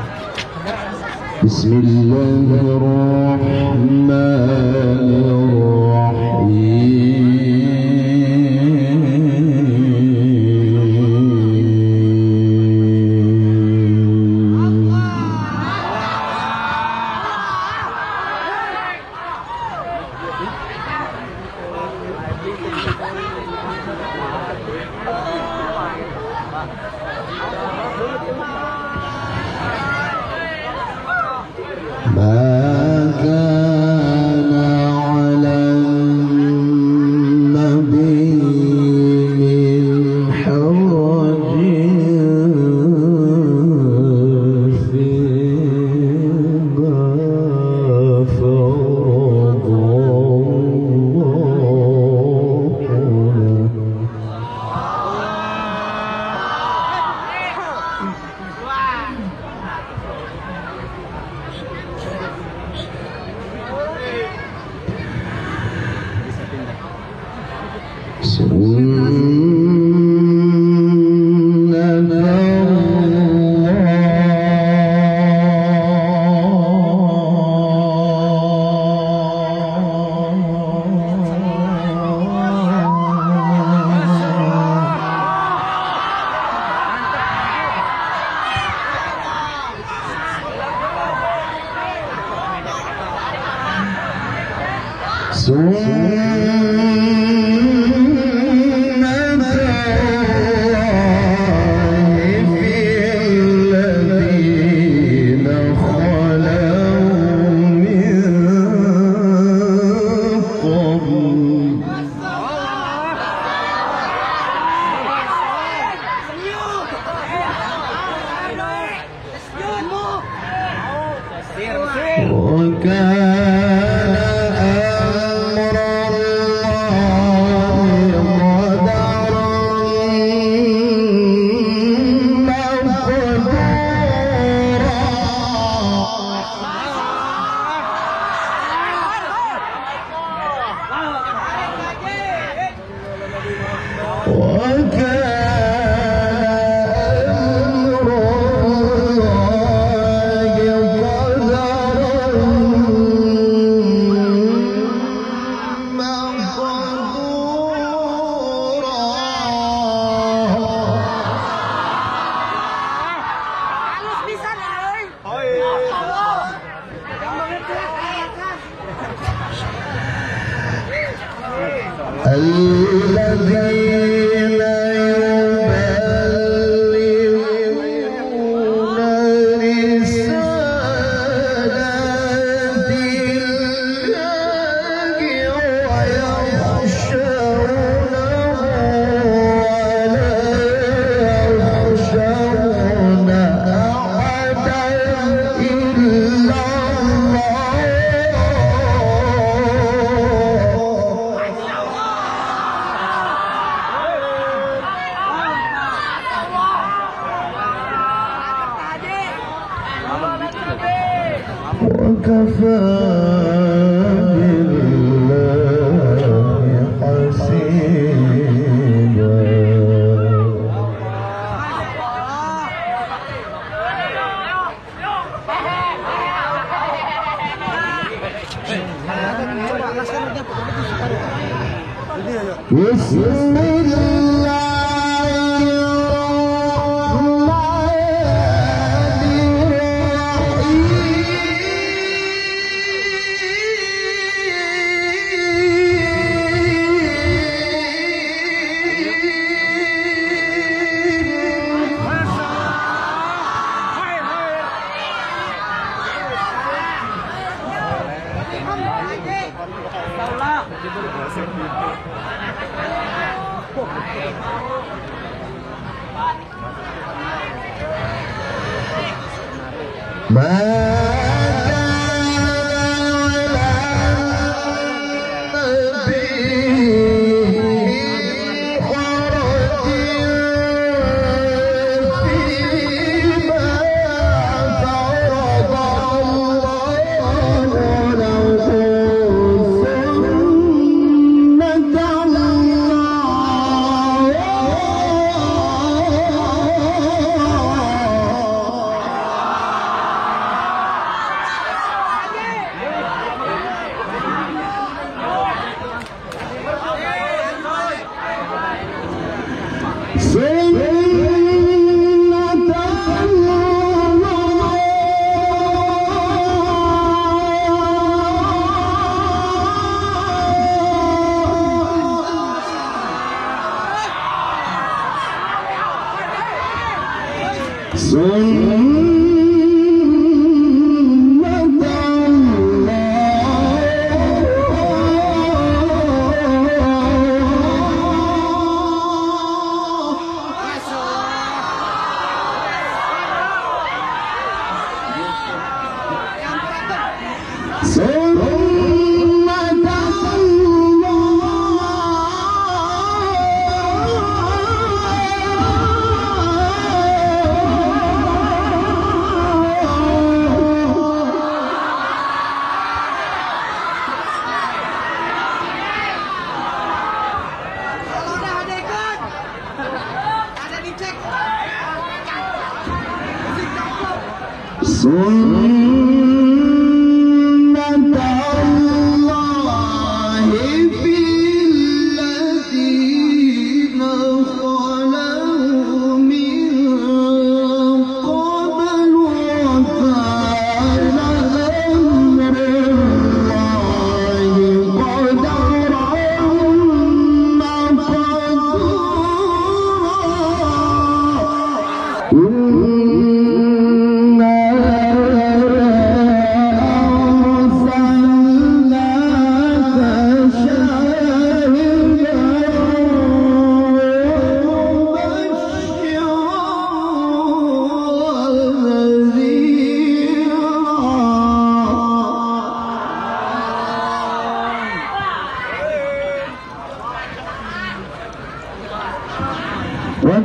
قد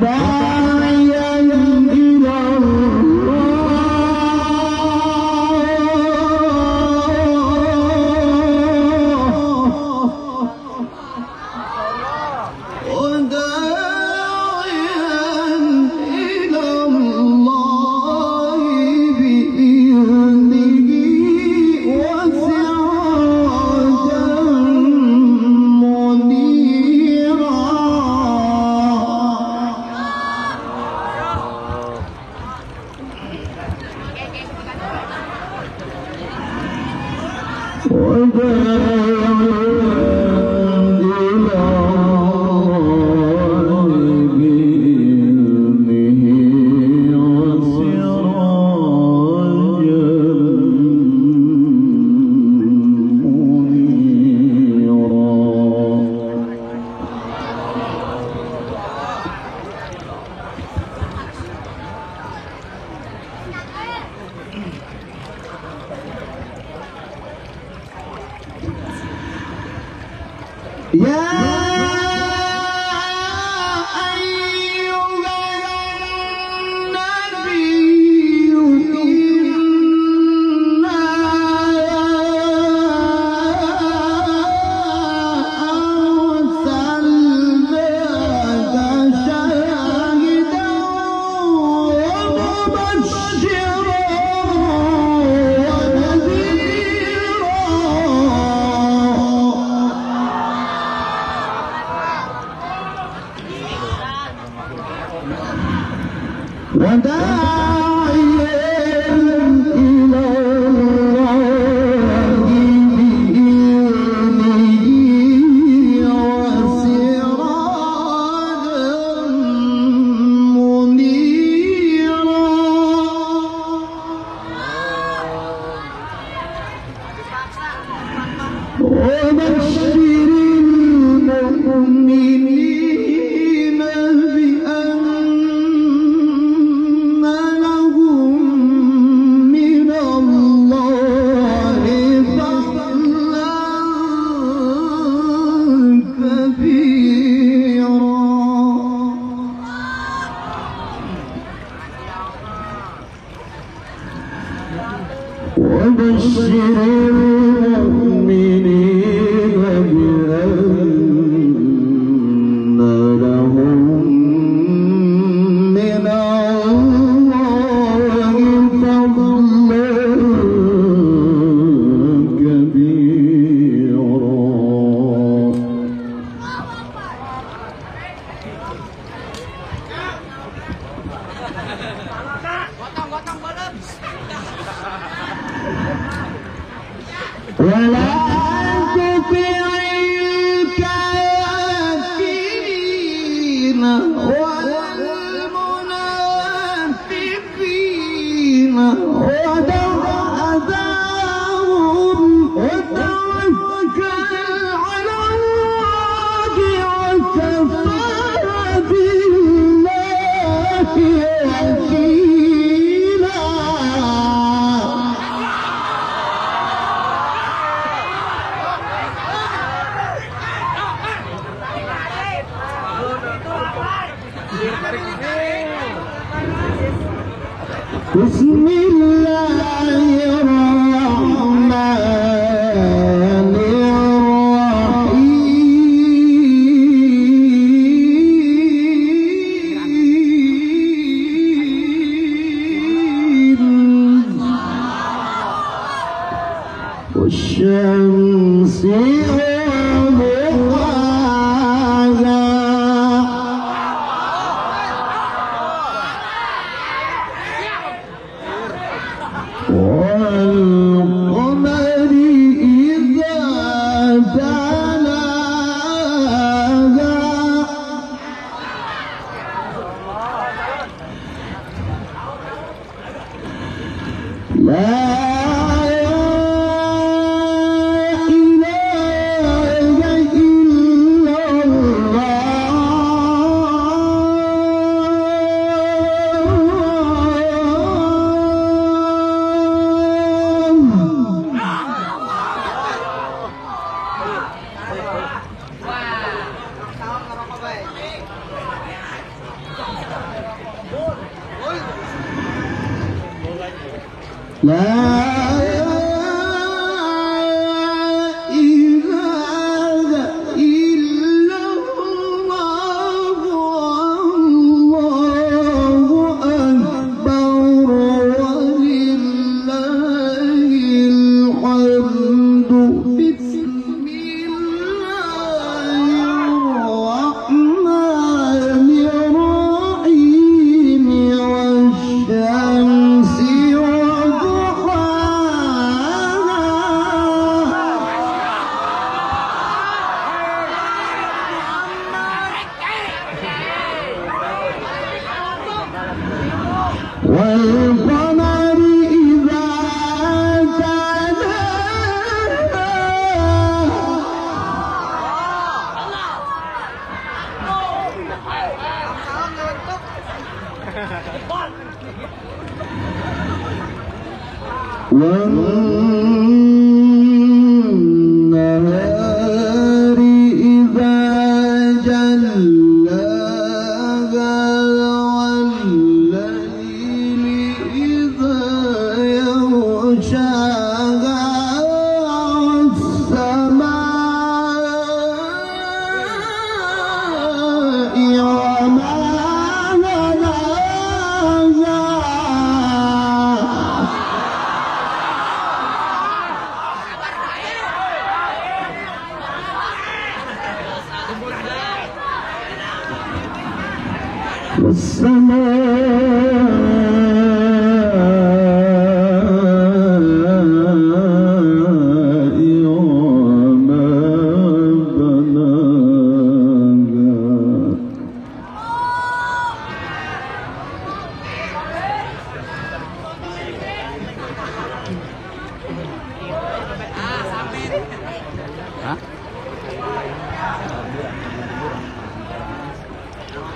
وداعيا إلى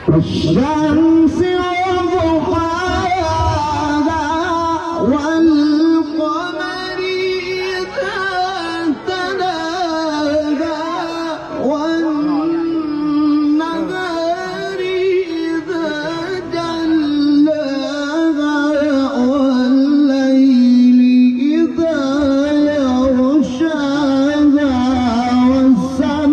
والشمس وضحاها والقمر إذا تلاها والنهار إذا جلاها والليل إذا يغشاها والسماء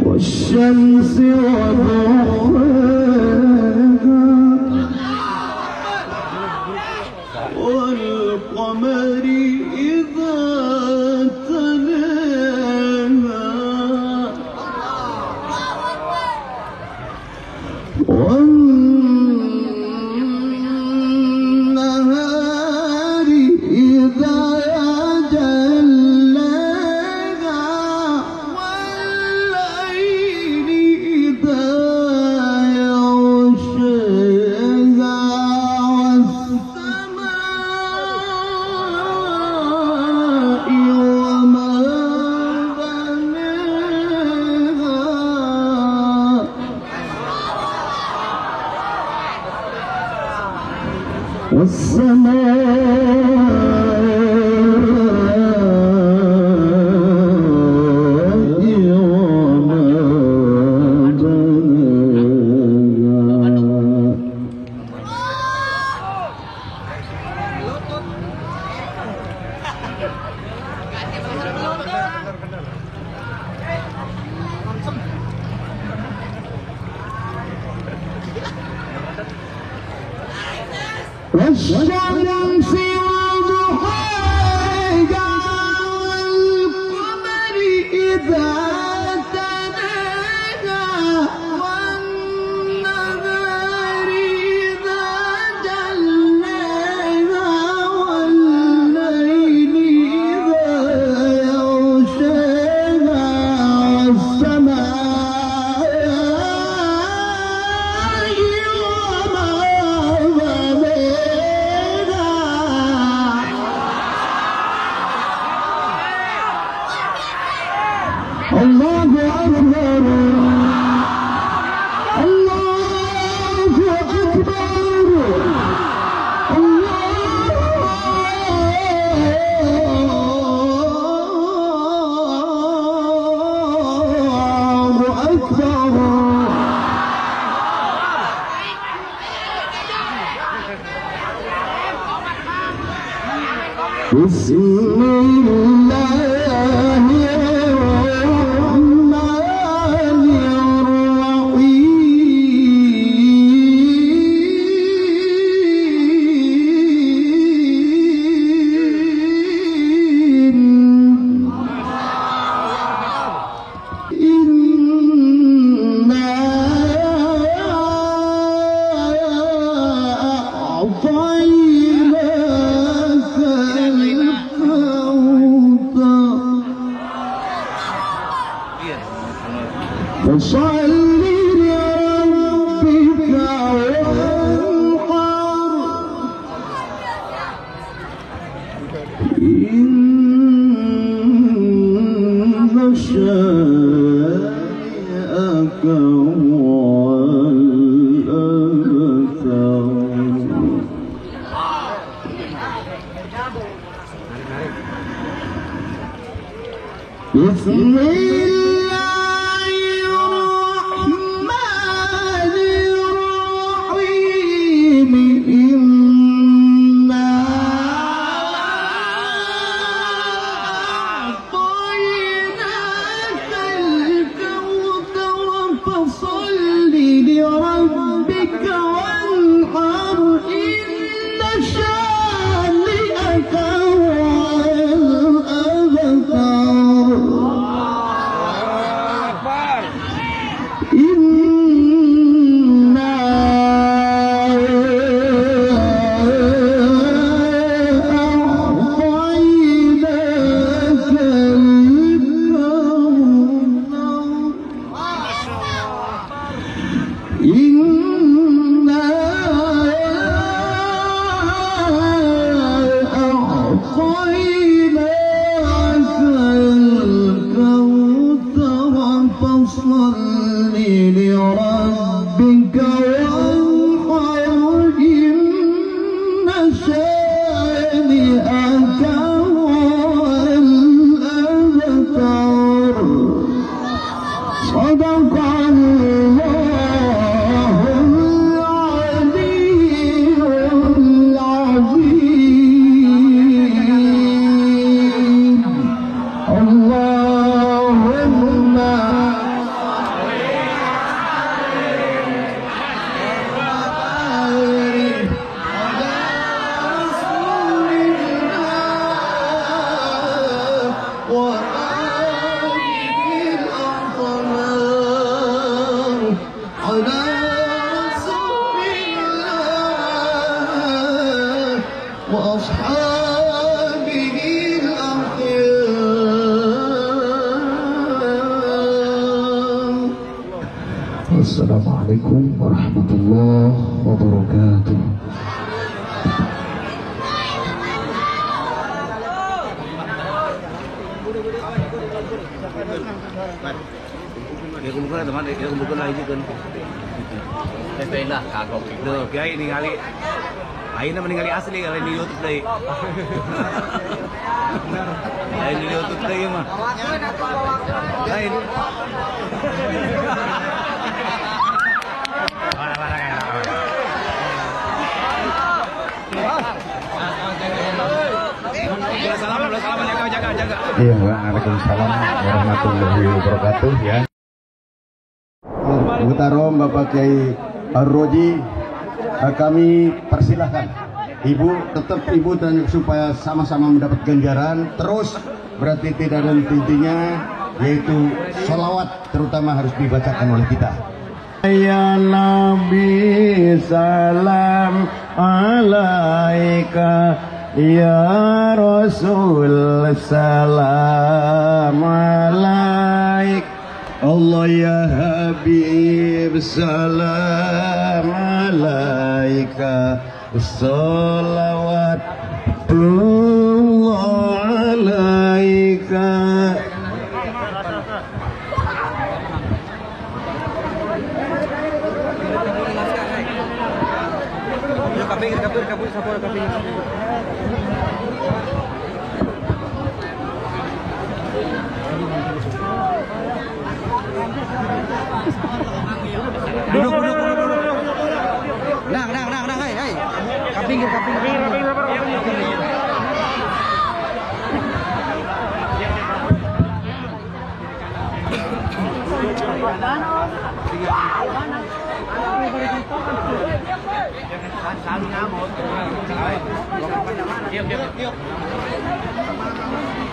والشمس وضحاها والقمر إذا تلاها والنهار إذا جلاها والليل إذا يغشاها والسماء وما بناها والشمس وضحاها والقمر إذا تلاها والنهار إذا جلاها والليل إذا يغشاها والسماء Allahu Akbar. Allahu Akbar. Assalamualaikum warahmatullahi wabarakatuh. Ya kumpul teman, ya kumpul lagi kan. Lah kagok gitu. Tuh, kiai ningali. Ayeuna meninggali asli kalau di YouTube deui. Lain di YouTube deui mah. Lain. Jaga. Iya, waalaikumsalam warahmatullahi wabarakatuh ya. Mutarom Bapak Kiai Ar-Roji, kami persilahkan Ibu, tetap Ibu dan supaya sama-sama mendapat ganjaran terus, berarti tidak ada intinya, yaitu sholawat terutama harus dibacakan oleh kita. Ya Nabi salam alaika, ya Rasul salam alaik, Allah ya Habib salam alaika, salawatullah alaika. Duduk. Nang, hei. Kaping.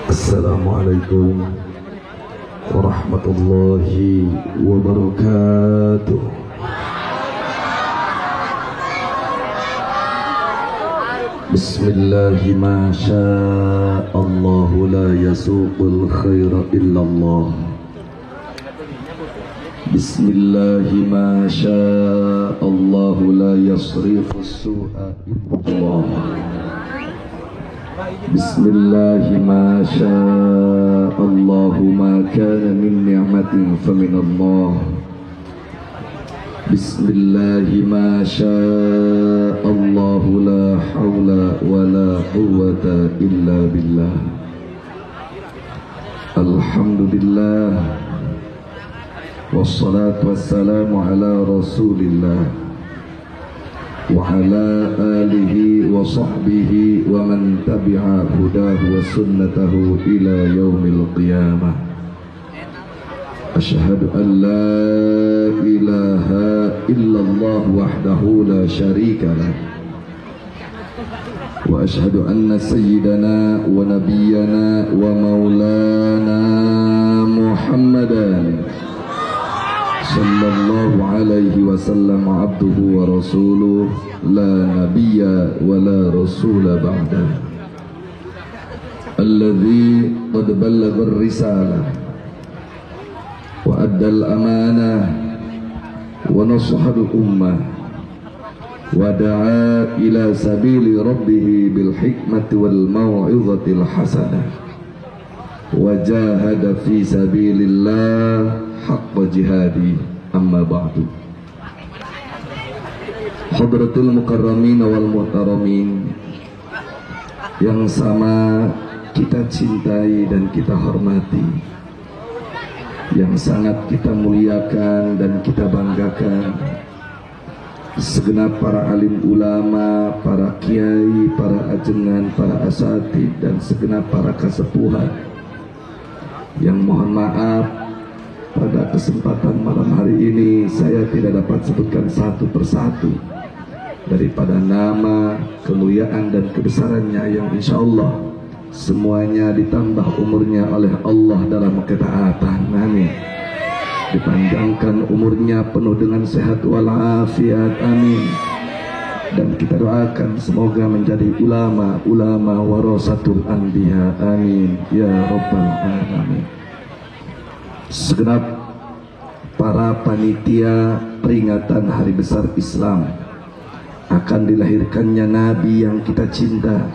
Assalamualaikum warahmatullahi wabarakatuh. Bismillahi ma sya'allahu la yasuqul khaira illallah. Bismillahi ma sya'allahu la yasrifus su'a illallah. Bismillahi ma sya'allahu ma kana min ni'matin faminallah. Bismillahi ma sya'allahu la hawla wa la quwwata illa billah. Alhamdulillah wassalatu wassalamu ala rasulillah wa ala alihi wa sahbihi wa man tabi'a hudahu wa sunnatahu ila yaumil qiyamah. Asyhadu an la ilaha illallah wahdahu la syarika lah wa asyhadu anna sayyidana wa nabiyyana wa maulana Muhammadan sallallahu alaihi wasallam abduhu wa rasuluh la nabiyya wa la rasula ba'da alladhi qad ballagha ar-risalah wa adda al-amanah wa nasaha al-ummah wa da'a ila sabili rabbih bil hikmati wal mau'izati al-hasanah wa jahada fi sabilillah haqqa jihadi. Amma ba'du. Hadratul mukarramin wal muhtaramin yang sama kita cintai dan kita hormati, yang sangat kita muliakan dan kita banggakan, segenap para alim ulama, para kiai, para ajengan, para asatid, dan segenap para kasepuhan yang mohon maaf pada kesempatan malam hari ini saya tidak dapat sebutkan satu persatu daripada nama, kemuliaan dan kebesarannya yang insya Allah semuanya ditambah umurnya oleh Allah dalam ketaatan. Amin. Dipanjangkan umurnya penuh dengan sehat walafiat. Amin. Dan kita doakan semoga menjadi ulama warasatul anbiya. Amin ya rabbal alamin. Segenap para panitia peringatan hari besar Islam akan dilahirkannya Nabi yang kita cinta,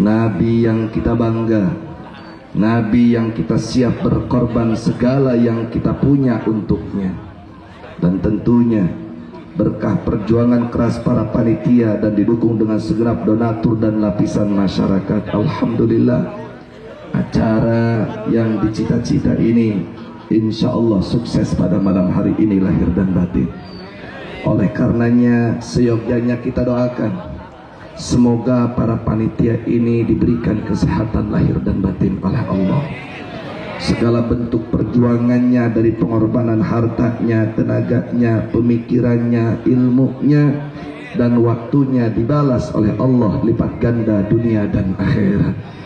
Nabi yang kita bangga, Nabi yang kita siap berkorban segala yang kita punya untuknya. Dan tentunya berkah perjuangan keras para panitia dan didukung dengan segenap donatur dan lapisan masyarakat, alhamdulillah acara yang dicita-cita ini insya Allah sukses pada malam hari ini lahir dan batin. Oleh karenanya seyogyanya kita doakan semoga para panitia ini diberikan kesehatan lahir dan batin oleh Allah. Segala bentuk perjuangannya dari pengorbanan hartanya, tenaganya, pemikirannya, ilmunya, dan waktunya dibalas oleh Allah lipat ganda dunia dan akhirat.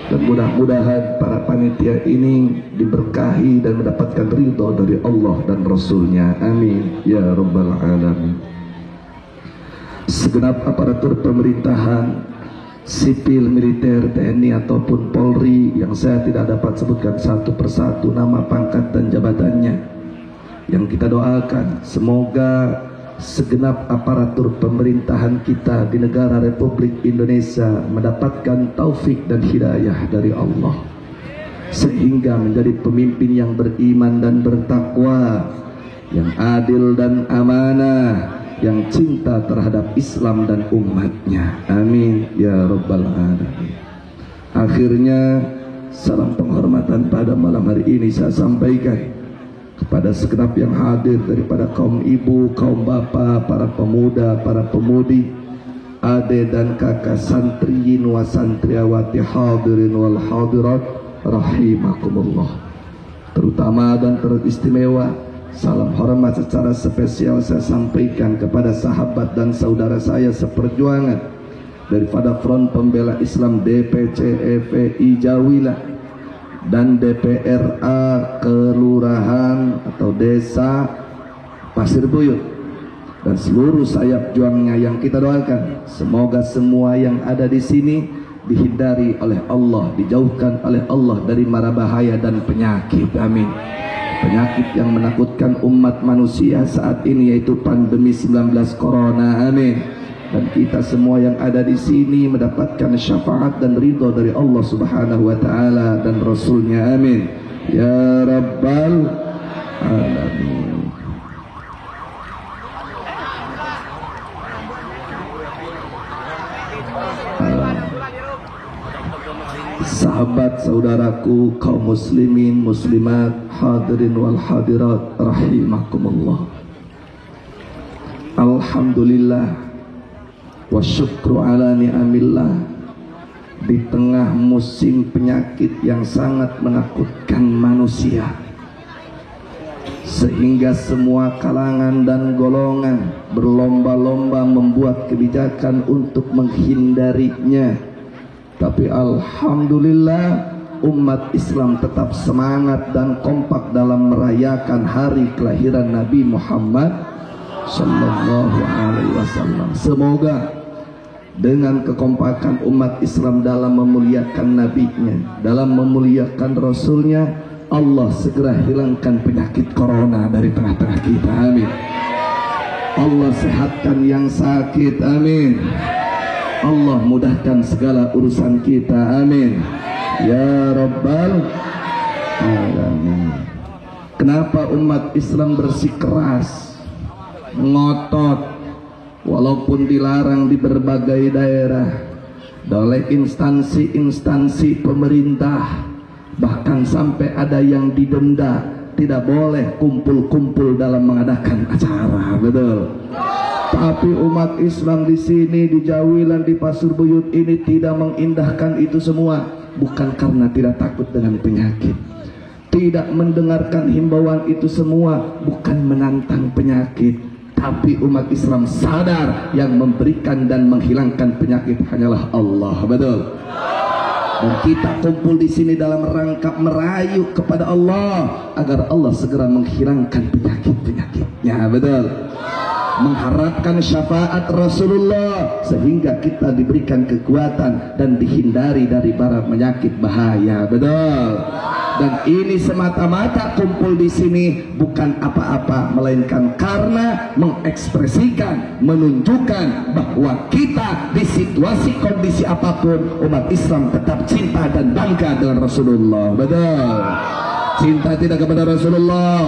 Dan mudah-mudahan para panitia ini diberkahi dan mendapatkan ridho dari Allah dan Rasulnya. Amin ya rabbal alamin. Segenap aparatur pemerintahan, sipil, militer, TNI ataupun Polri yang saya tidak dapat sebutkan satu persatu nama, pangkat dan jabatannya, yang kita doakan semoga segenap aparatur pemerintahan kita di negara Republik Indonesia mendapatkan taufik dan hidayah dari Allah sehingga menjadi pemimpin yang beriman dan bertakwa, yang adil dan amanah, yang cinta terhadap Islam dan umatnya. Amin ya rabbal alamin. Akhirnya salam penghormatan pada malam hari ini saya sampaikan kepada segenap yang hadir daripada kaum ibu, kaum bapak, para pemuda, para pemudi, ade dan kakak santriyin wa santriawati hadirin wal hadirat rahimakumullah. Terutama dan teristimewa salam hormat secara spesial saya sampaikan kepada sahabat dan saudara saya seperjuangan daripada Front Pembela Islam DPC FPI Jawila dan DPRA Kelurahan atau Desa Pasir Buyut dan seluruh sayap juangnya yang kita doakan semoga semua yang ada di sini dihindari oleh Allah, dijauhkan oleh Allah dari mara bahaya dan penyakit. Amin. Penyakit yang menakutkan umat manusia saat ini yaitu pandemi 19 Corona. Amin. Dan kita semua yang ada di sini mendapatkan syafaat dan ridho dari Allah Subhanahu wa taala dan Rasulnya. Amin. Ya Rabbal Alamin. Sahabat saudaraku kaum muslimin muslimat hadirin wal hadirat rahimakumullah. Alhamdulillah wa syukru ala ni'amillah. Di tengah musim penyakit yang sangat menakutkan manusia sehingga semua kalangan dan golongan berlomba-lomba membuat kebijakan untuk menghindarinya. Tapi alhamdulillah umat Islam tetap semangat dan kompak dalam merayakan hari kelahiran Nabi Muhammad sallallahu alaihi wasallam. Semoga dengan kekompakan umat Islam dalam memuliakan nabinya, dalam memuliakan rasulnya, Allah segera hilangkan penyakit corona dari tengah-tengah kita. Amin. Allah sehatkan yang sakit. Amin. Allah mudahkan segala urusan kita. Amin. Ya Rabbal Alamin. Kenapa umat Islam bersikeras ngotot walaupun dilarang di berbagai daerah oleh instansi-instansi pemerintah, bahkan sampai ada yang didenda, tidak boleh kumpul-kumpul dalam mengadakan acara. Betul. Tapi umat Islam di sini, di Jawilan, di Pasir Buyut ini tidak mengindahkan itu semua. Bukan karena tidak takut dengan penyakit, tidak mendengarkan himbauan itu semua, bukan menantang penyakit. Tapi umat Islam sadar yang memberikan dan menghilangkan penyakit hanyalah Allah. Betul. Dan kita kumpul di sini dalam rangka merayu kepada Allah agar Allah segera menghilangkan penyakit-penyakitnya. Betul. Mengharapkan syafaat Rasulullah sehingga kita diberikan kekuatan dan dihindari dari bara penyakit bahaya. Betul. Dan ini semata-mata kumpul di sini bukan apa-apa melainkan karena mengekspresikan, menunjukkan bahwa kita di situasi kondisi apapun umat Islam tetap cinta dan bangga dengan Rasulullah. Betul. Cinta tidak kepada Rasulullah,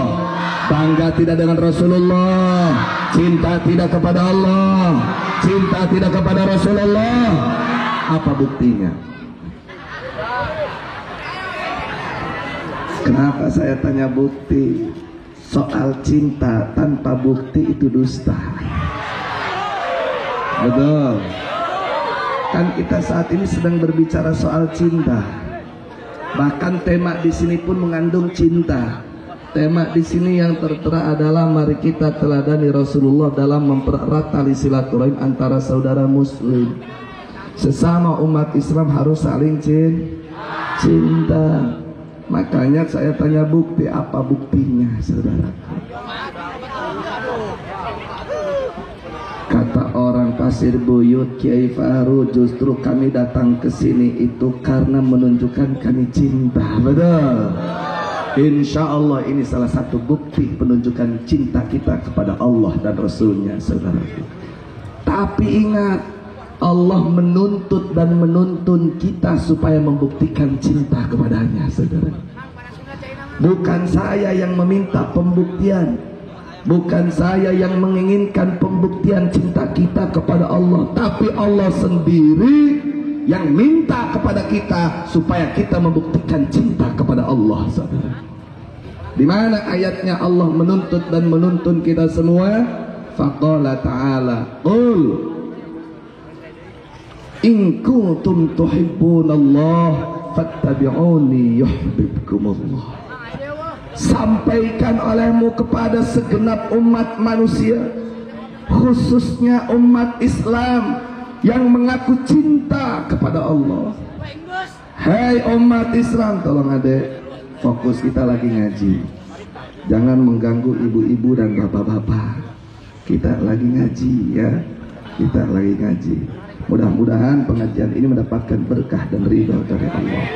bangga tidak dengan Rasulullah, cinta tidak kepada Allah, cinta tidak kepada Rasulullah. Apa buktinya? Kenapa saya tanya bukti? Soal cinta tanpa bukti itu dusta. Betul. Kan kita saat ini sedang berbicara soal cinta. Bahkan tema di sini pun mengandung cinta. Tema di sini yang tertera adalah mari kita teladani Rasulullah dalam mempererat tali silaturahim antara saudara muslim. Sesama umat Islam harus saling cinta. Makanya saya tanya bukti, apa buktinya saudara? Kata orang Pasir Buyut, Kiai Faru, justru kami datang ke sini itu karena menunjukkan kami cinta. Betul. Insya Allah ini salah satu bukti penunjukan cinta kita kepada Allah dan Rasulnya, saudara. Tapi ingat, Allah menuntut dan menuntun kita supaya membuktikan cinta kepadanya, saudara. Bukan saya yang meminta pembuktian, bukan saya yang menginginkan pembuktian cinta kita kepada Allah, tapi Allah sendiri yang minta kepada kita supaya kita membuktikan cinta kepada Allah, saudara. Di mana ayatnya Allah menuntut dan menuntun kita semua? Faqala ta'ala, qul in kuntum tuhibbunallah fattabi'uni yuhibbukumullah. Sampaikan olehmu kepada segenap umat manusia, khususnya umat Islam yang mengaku cinta kepada Allah. Hai umat Islam, tolong adek, fokus, kita lagi ngaji. Jangan mengganggu ibu-ibu dan bapak-bapak. Kita lagi ngaji ya. Kita lagi ngaji. Mudah-mudahan pengajian ini mendapatkan berkah dan ridho dari Allah.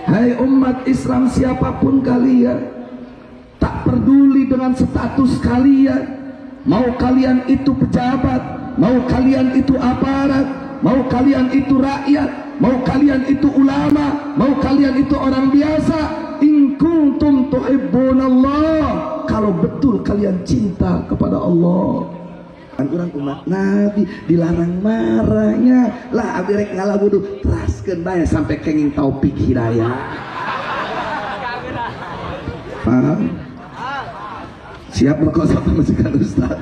Hai umat Islam, siapapun kalian, tak peduli dengan status kalian, mau kalian itu pejabat, mau kalian itu aparat, mau kalian itu rakyat, mau kalian itu ulama, mau kalian itu orang biasa, in kuntum tuhibbunallah, kalau betul kalian cinta kepada Allah. Kan orang umat Nabi dilarang marahnya lah, abirek ngalah wudu teraskeun bae sampai kenging taufik hidayah. Paham? Siap merkosa pemajikan Ustaz?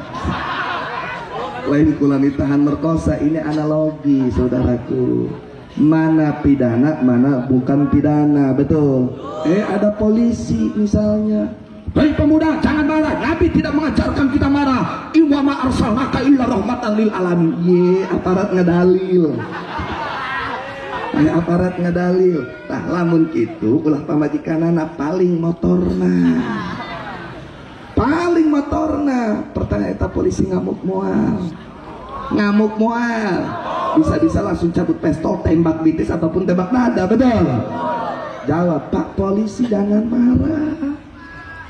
Lain kula nitahan merkosa, ini analogi saudaraku. Mana pidana, mana bukan pidana, betul? Ada polisi misalnya. Hei pemuda, jangan marah. Nabi tidak mengajarkan kita marah. Wa ma arsalnaka illa rahmatan lil alamin. Aparat ngedalil. Aparat ngedalil. Tah lamun kitu ulah pamajikanana paling motorna. Paling motorna. Pertanyaan eta polisi ngamuk moal. Ngamuk moal. Bisa-bisa langsung cabut pistol, tembak bitis ataupun tembak nada, betul? Jawab, Pak Polisi jangan marah.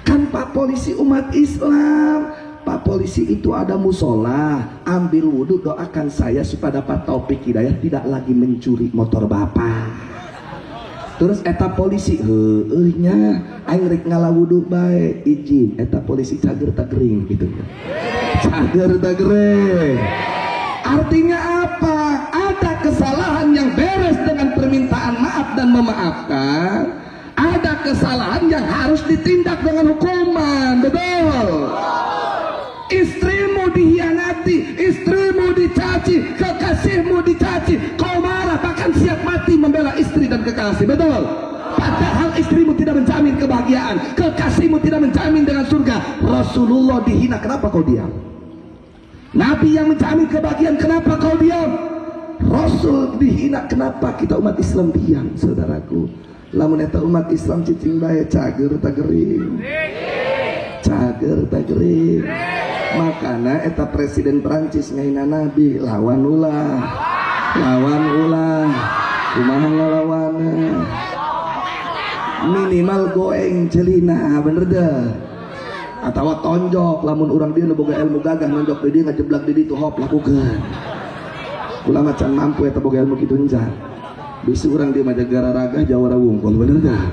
Kan Pak Polisi umat Islam. Pak Polisi itu ada musola, ambil wudhu, doakan saya supaya dapat taufik hidayah, tidak lagi mencuri motor bapak. Terus eta polisi nya aing rek ngalah wudhu bae, izin. Eta polisi cager tagering gitu. Cager tagering. Artinya apa? Ada kesalahan yang beres dengan permintaan maaf dan memaafkan. Ada kesalahan yang harus ditindak dengan hukuman, betul? Istrimu dihianati, istrimu dicaci, kekasihmu dicaci, kau marah bahkan siap mati membela istri dan kekasih, betul? Padahal istrimu tidak menjamin kebahagiaan, kekasihmu tidak menjamin dengan surga. Rasulullah dihina, kenapa kau diam? Nabi yang menjamin kebahagiaan, kenapa kau diam? Rasul dihina, kenapa kita umat Islam diam, saudaraku? Lamun eta umat Islam cicing bae cager tagering. Cager tagering. Makana eta presiden Prancis ngahina Nabi, lawan ulah. Lawan ulah. Kumaha ngalawana? Minimal goeng celina, bener dah. Atawa tonjok, lamun urang dia nu boga ilmu gagah nonjok di dia ngajeblak di ditu hop lakukeun. Ulah macan mampu eta boga ilmu kitu encan. Bisa orang dia majagara raga jawara wungkul, bener dah.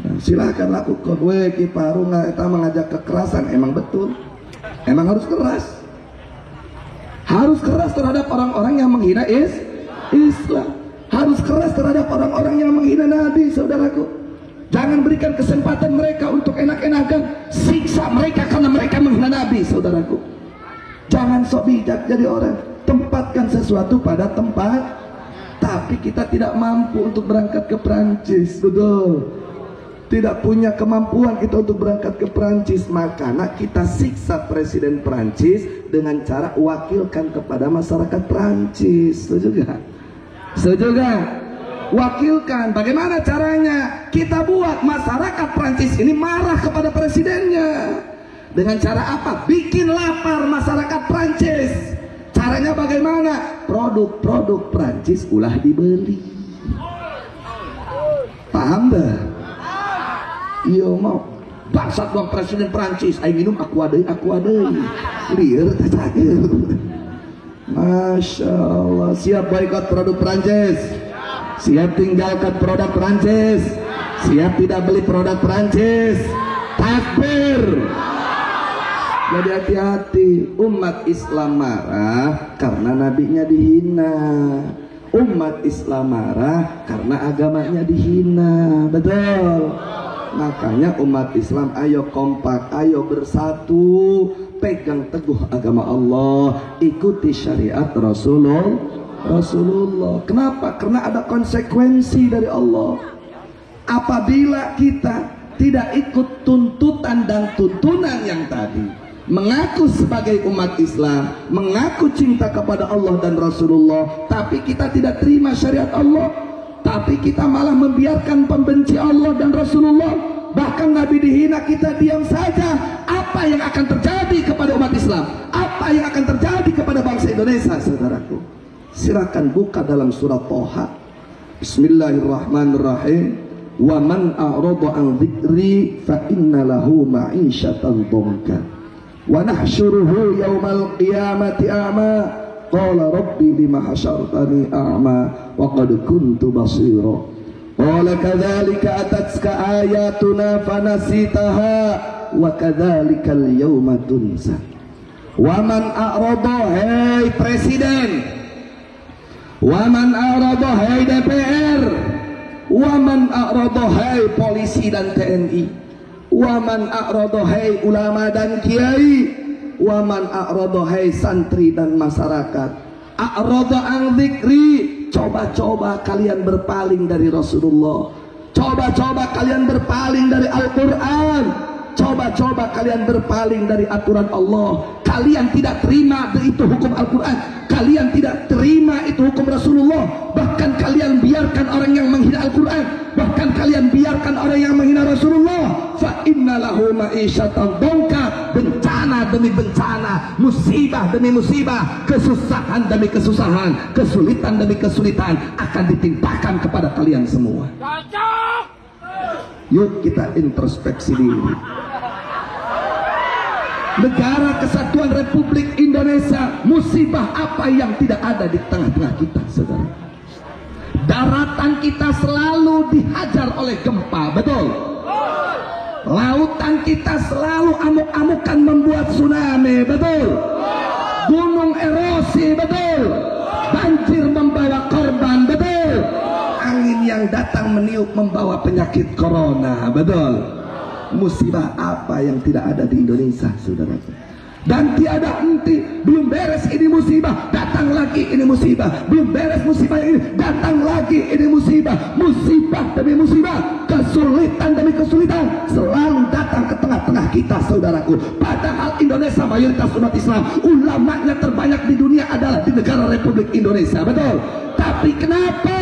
Nah, silahkan lakukan. Kiparuna eta mengajak kekerasan, emang betul. Emang harus keras. Harus keras terhadap orang-orang yang menghina Islam. Harus keras terhadap orang-orang yang menghina Nabi, saudaraku. Jangan berikan kesempatan mereka untuk enak-enakan. Siksa mereka karena mereka menghina Nabi, saudaraku. Jangan sok bijak jadi orang. Tempatkan sesuatu pada tempat. Tapi kita tidak mampu untuk berangkat ke Perancis, betul? Tidak punya kemampuan kita untuk berangkat ke Perancis, makanya kita siksa Presiden Perancis dengan cara wakilkan kepada masyarakat Perancis. Setuju gak? Setuju gak? Wakilkan. Bagaimana caranya? Kita buat masyarakat Perancis ini marah kepada presidennya. Dengan cara apa? Bikin lapar masyarakat Perancis. Caranya bagaimana? Produk-produk Prancis ulah dibeli. Paham dah? Iya mau bangsat doang presiden Prancis, ayo minum aku ada. Liar cager. Masya Allah, siap boikot produk Prancis, siap tinggalkan produk Prancis, siap tidak beli produk Prancis. Takbir. Jadi hati-hati, umat Islam marah karena nabinya dihina. Umat Islam marah karena agamanya dihina, betul? Makanya umat Islam ayo kompak, ayo bersatu, pegang teguh agama Allah, ikuti syariat Rasulullah. Kenapa? Karena ada konsekuensi dari Allah. Apabila kita tidak ikut tuntutan dan tuntunan yang tadi, mengaku sebagai umat Islam, mengaku cinta kepada Allah dan Rasulullah, tapi kita tidak terima syariat Allah, tapi kita malah membiarkan pembenci Allah dan Rasulullah, bahkan Nabi dihina, kita diam saja. Apa yang akan terjadi kepada umat Islam? Apa yang akan terjadi kepada bangsa Indonesia, saudaraku? Silakan buka dalam surat Thaha. Bismillahirrahmanirrahim. Wa man a'rada an dzikri fa inna lahu ma'isyatan dhanka wa nahsyuruhu yaumal qiyamati a'ma qala rabbi lima hasyartani a'ma wa qad kuntu basira qala kadzalika atatka ayatuna fanasitaha wa kadzalikal yauma tunsa. Wa man a'rada, hei presiden, wa man a'rada, hei DPR, wa man a'rada, hei polisi dan TNI, wa man a'rada, hei ulama dan kiai, wa man a'rada, hei santri dan masyarakat, a'rada an dzikri, coba-coba kalian berpaling dari Rasulullah, coba-coba kalian berpaling dari Al-Quran, coba-coba kalian berpaling dari aturan Allah. Kalian tidak terima itu hukum Al-Quran, kalian tidak terima itu hukum Rasulullah, bahkan kalian biarkan orang yang menghina Al-Quran, bahkan kalian biarkan orang yang menghina Rasulullah. Fa inna lahu ma'isyatan dhanka, bencana demi bencana, musibah demi musibah, kesusahan demi kesusahan, kesulitan demi kesulitan akan ditimpakan kepada kalian semua. Yuk kita introspeksi diri. Negara Kesatuan Republik Indonesia, musibah apa yang tidak ada di tengah-tengah kita, saudara? Daratan kita selalu dihajar oleh gempa, betul? Lautan kita selalu amuk-amukan membuat tsunami, betul? Gunung erosi, betul? Banjir membawa korban, betul? Angin yang datang meniup membawa penyakit corona, betul? Musibah apa yang tidak ada di Indonesia, saudara? Dan tiada henti, belum beres ini musibah, datang lagi ini musibah, belum beres musibah ini, datang lagi ini musibah, musibah demi musibah, kesulitan demi kesulitan selalu datang ke tengah-tengah kita, saudaraku. Padahal Indonesia mayoritas umat Islam, ulamanya terbanyak di dunia adalah di negara Republik Indonesia, betul? Tapi kenapa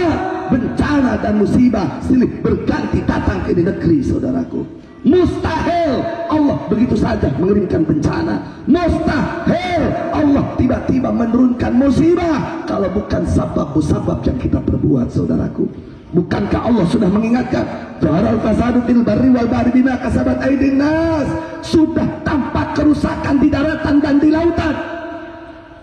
bencana dan musibah silih berganti datang ke negeri, saudaraku? Mustahil Allah begitu saja mengirimkan bencana. Mustahil Allah tiba-tiba menurunkan musibah kalau bukan sebab-sebab yang kita perbuat, saudaraku. Bukankah Allah sudah mengingatkan, Zaharal fasadu fil barri wal bahri bima kasabat aydin nas? Sudah tampak kerusakan di daratan dan di lautan.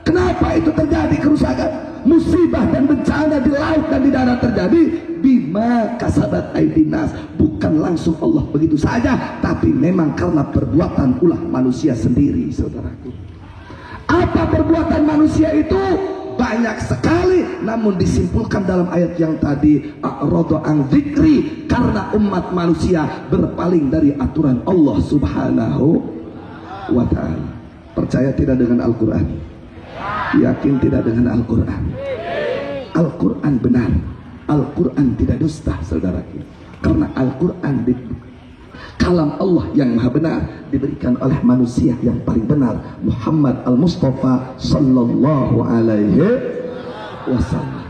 Kenapa itu terjadi kerusakan? Musibah dan bencana di laut dan di darat terjadi bima kasabat aydin nas, bukan langsung Allah begitu saja, tapi memang karena perbuatan ulah manusia sendiri, saudaraku. Apa perbuatan manusia itu? Banyak sekali, namun disimpulkan dalam ayat yang tadi, a'rada an dzikri, karena umat manusia berpaling dari aturan Allah Subhanahu wa ta'ala. Percaya tidak dengan Al-Quran? Yakin tidak dengan Al-Quran? Al-Quran benar, Al-Quran tidak dusta, saudaraku. Karena Al-Quran kalam Allah yang maha benar, diberikan oleh manusia yang paling benar, Muhammad Al-Mustafa Sallallahu Alaihi Wasallam.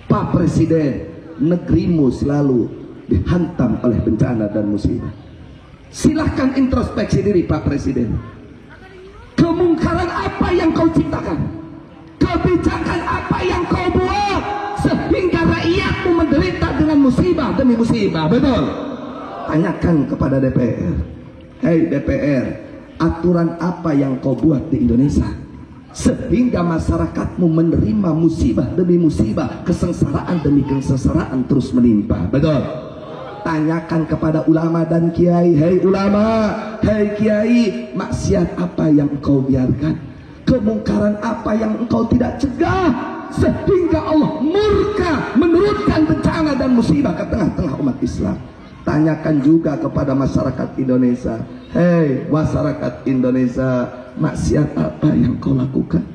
Pak Presiden, negerimu selalu dihantam oleh bencana dan musibah. Silahkan introspeksi diri, Pak Presiden. Kemungkaran apa yang kau ciptakan? Kebijakan apa yang kau buat sehingga rakyatmu menderita dengan musibah demi musibah, betul? Tanyakan kepada DPR. Hei DPR, aturan apa yang kau buat di Indonesia sehingga masyarakatmu menerima musibah demi musibah, kesengsaraan demi kesengsaraan terus menimpa, betul? Tanyakan kepada ulama dan kiai. Hei ulama, hei kiai, maksiat apa yang engkau biarkan? Kemungkaran apa yang engkau tidak cegah sehingga Allah murka menurunkan bencana dan musibah ke tengah-tengah umat Islam? Tanyakan juga kepada masyarakat Indonesia. Hei masyarakat Indonesia, maksiat apa yang kau lakukan?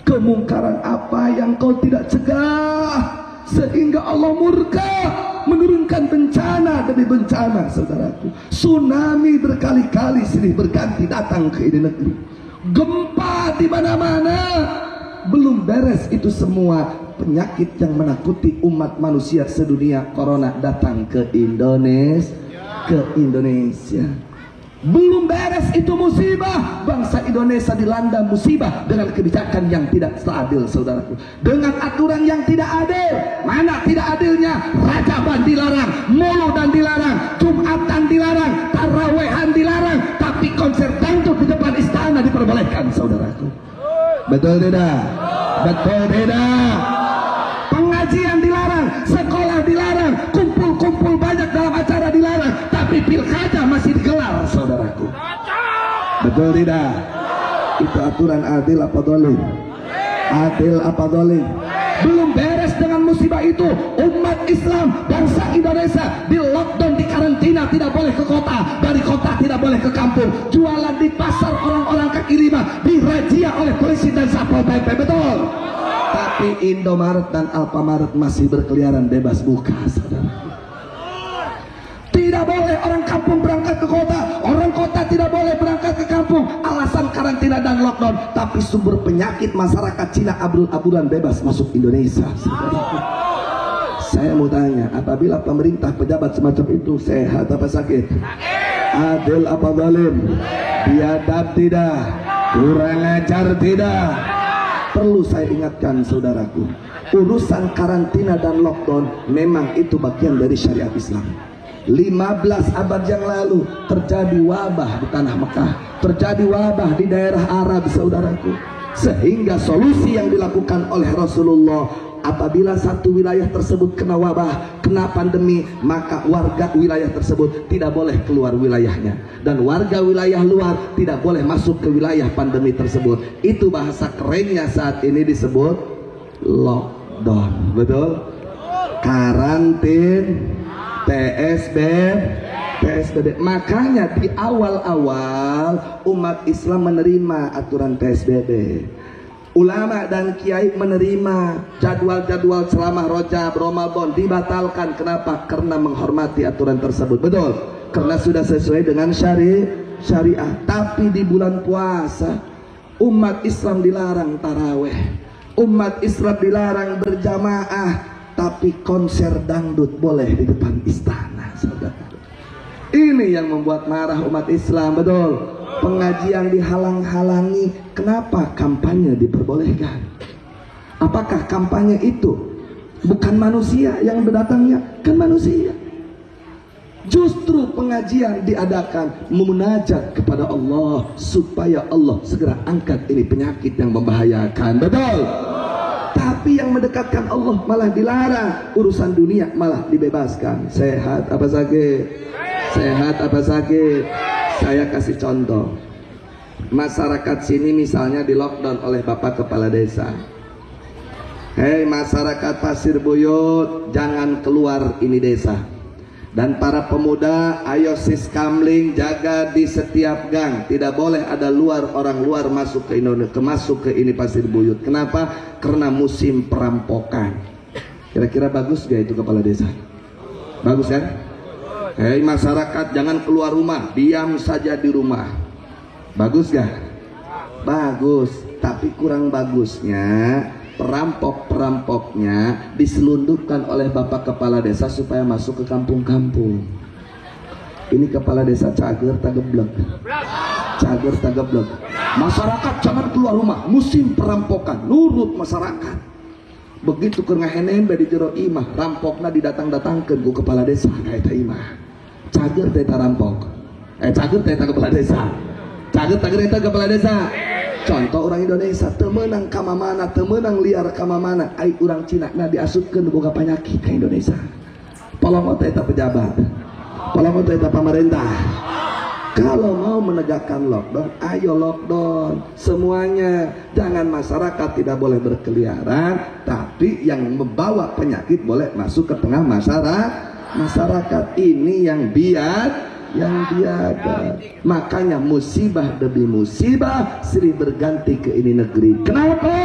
Kemungkaran apa yang kau tidak cegah? Sehingga Allah murka menurunkan bencana demi bencana, saudaraku. Tsunami berkali-kali silih berganti datang ke ini negeri. Gempa di mana-mana. Belum beres itu semua, penyakit yang menakuti umat manusia sedunia, corona datang ke Indonesia. Belum beres itu musibah, bangsa Indonesia dilanda musibah dengan kebijakan yang tidak stabil, saudaraku. Dengan aturan yang tidak adil. Mana tidak adilnya? Rajaban dilarang, muludan dilarang, Jumatan dilarang, tarawehan dilarang, tapi konser dangdut di depan istana diperbolehkan, saudaraku. Betul tidak? Betul tidak? Pengajian dilarang, sekolah dilarang, kumpul-kumpul banyak dalam acara dilarang, tapi pilkada masih digelar, saudaraku. Betul tidak? Itu aturan adil apa dolim? Adil apa dolim? Belum beres dengan musibah itu, umat Islam bangsa Indonesia di lockdown, di karantina, tidak boleh ke kota, dari kota tidak boleh ke kampung, jualan di pasar orang-orang kaki lima dirazia oleh polisi dan Satpol PP, betul? Tapi Indomaret dan Alfamaret masih berkeliaran bebas buka, saudara. Tidak boleh orang kampung berangkat ke kota, orang kota tidak boleh berangkat ke kampung, alasan karantina dan lockdown. Tapi sumber penyakit masyarakat Cina abul-abulan bebas masuk Indonesia, saudara. Saya mau tanya, apabila pemerintah pejabat semacam itu sehat apa sakit? Adil apa zalim? Biadab tidak? Kurang ajar tidak? Perlu saya ingatkan, saudaraku, urusan karantina dan lockdown memang itu bagian dari syariat Islam. 15 abad yang lalu terjadi wabah di tanah Mekah, terjadi wabah di daerah Arab, saudaraku. Sehingga solusi yang dilakukan oleh Rasulullah, apabila satu wilayah tersebut kena wabah, kena pandemi, maka warga wilayah tersebut tidak boleh keluar wilayahnya, dan warga wilayah luar tidak boleh masuk ke wilayah pandemi tersebut. Itu bahasa kerennya saat ini disebut lockdown, betul? Karantin, PSBB. Makanya di awal-awal umat Islam menerima aturan PSBB. Ulama dan kiai menerima jadwal-jadwal ceramah Rajab, Ramadan dibatalkan. Kenapa? Karena menghormati aturan tersebut, betul? Karena sudah sesuai dengan syariah. Tapi di bulan puasa umat Islam dilarang taraweh, umat Islam dilarang berjamaah, tapi konser dangdut boleh di depan istana, saudara. Ini yang membuat marah umat Islam, betul? Pengajian dihalang-halangi. Kenapa kampanye diperbolehkan? Apakah kampanye itu bukan manusia yang berdatangnya? Kan manusia. Justru pengajian diadakan memunajat kepada Allah supaya Allah segera angkat ini penyakit yang membahayakan, betul? Tapi yang mendekatkan Allah malah dilarang. Urusan dunia malah dibebaskan. Sehat apa sakit? Sehat apa sakit? Saya kasih contoh. Masyarakat sini misalnya di lockdown oleh Bapak Kepala Desa. Hei masyarakat Pasir Buyut, jangan keluar ini desa. Dan para pemuda, ayo siskamling jaga di setiap gang. Tidak boleh ada orang luar masuk ke Indonesia, masuk ke ini Pasir Buyut. Kenapa? Karena musim perampokan. Kira-kira bagus gak itu kepala desa? Bagus kan? Hei masyarakat, jangan keluar rumah, diam saja di rumah. Bagus gak? Bagus. Tapi kurang bagusnya perampok-perampoknya diselundupkan oleh Bapak Kepala Desa supaya masuk ke kampung-kampung. Ini Kepala Desa cager tageblek. Cager tageblek. Masyarakat jangan keluar rumah, musim perampokan. Nurut masyarakat. Begitu keur ngahenen di jero imah, rampokna didatang-datangkeun ku Kepala Desa ka eta imah. Cager teh eta rampok. Cager teh eta Kepala Desa. Cager eta Kepala Desa. Contoh orang Indonesia temenang kamamana, temenang liar kamamana, ai urang Cina na diasupkeun boga penyakit ke Indonesia. Palongo teh eta pejabat, palongo teh eta pemerintah. Kalau mau menegakkan lockdown, ayo lockdown semuanya. Jangan masyarakat tidak boleh berkeliaran, tapi yang membawa penyakit boleh masuk ke tengah masyarakat. Masyarakat ini yang biada. Makanya musibah demi musibah silih berganti ke ini negeri. Kenapa?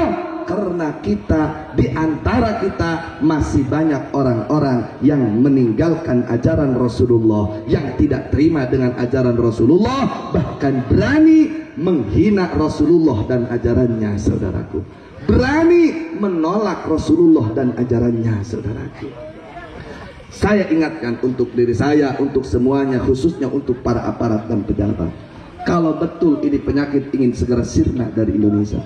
Karena kita, di antara kita masih banyak orang-orang yang meninggalkan ajaran Rasulullah, yang tidak terima dengan ajaran Rasulullah, bahkan berani menghina Rasulullah dan ajarannya, saudaraku. Berani menolak Rasulullah dan ajarannya, saudaraku. Saya ingatkan untuk diri saya, untuk semuanya, khususnya untuk para aparat dan pejabat. Kalau betul ini penyakit ingin segera sirna dari Indonesia,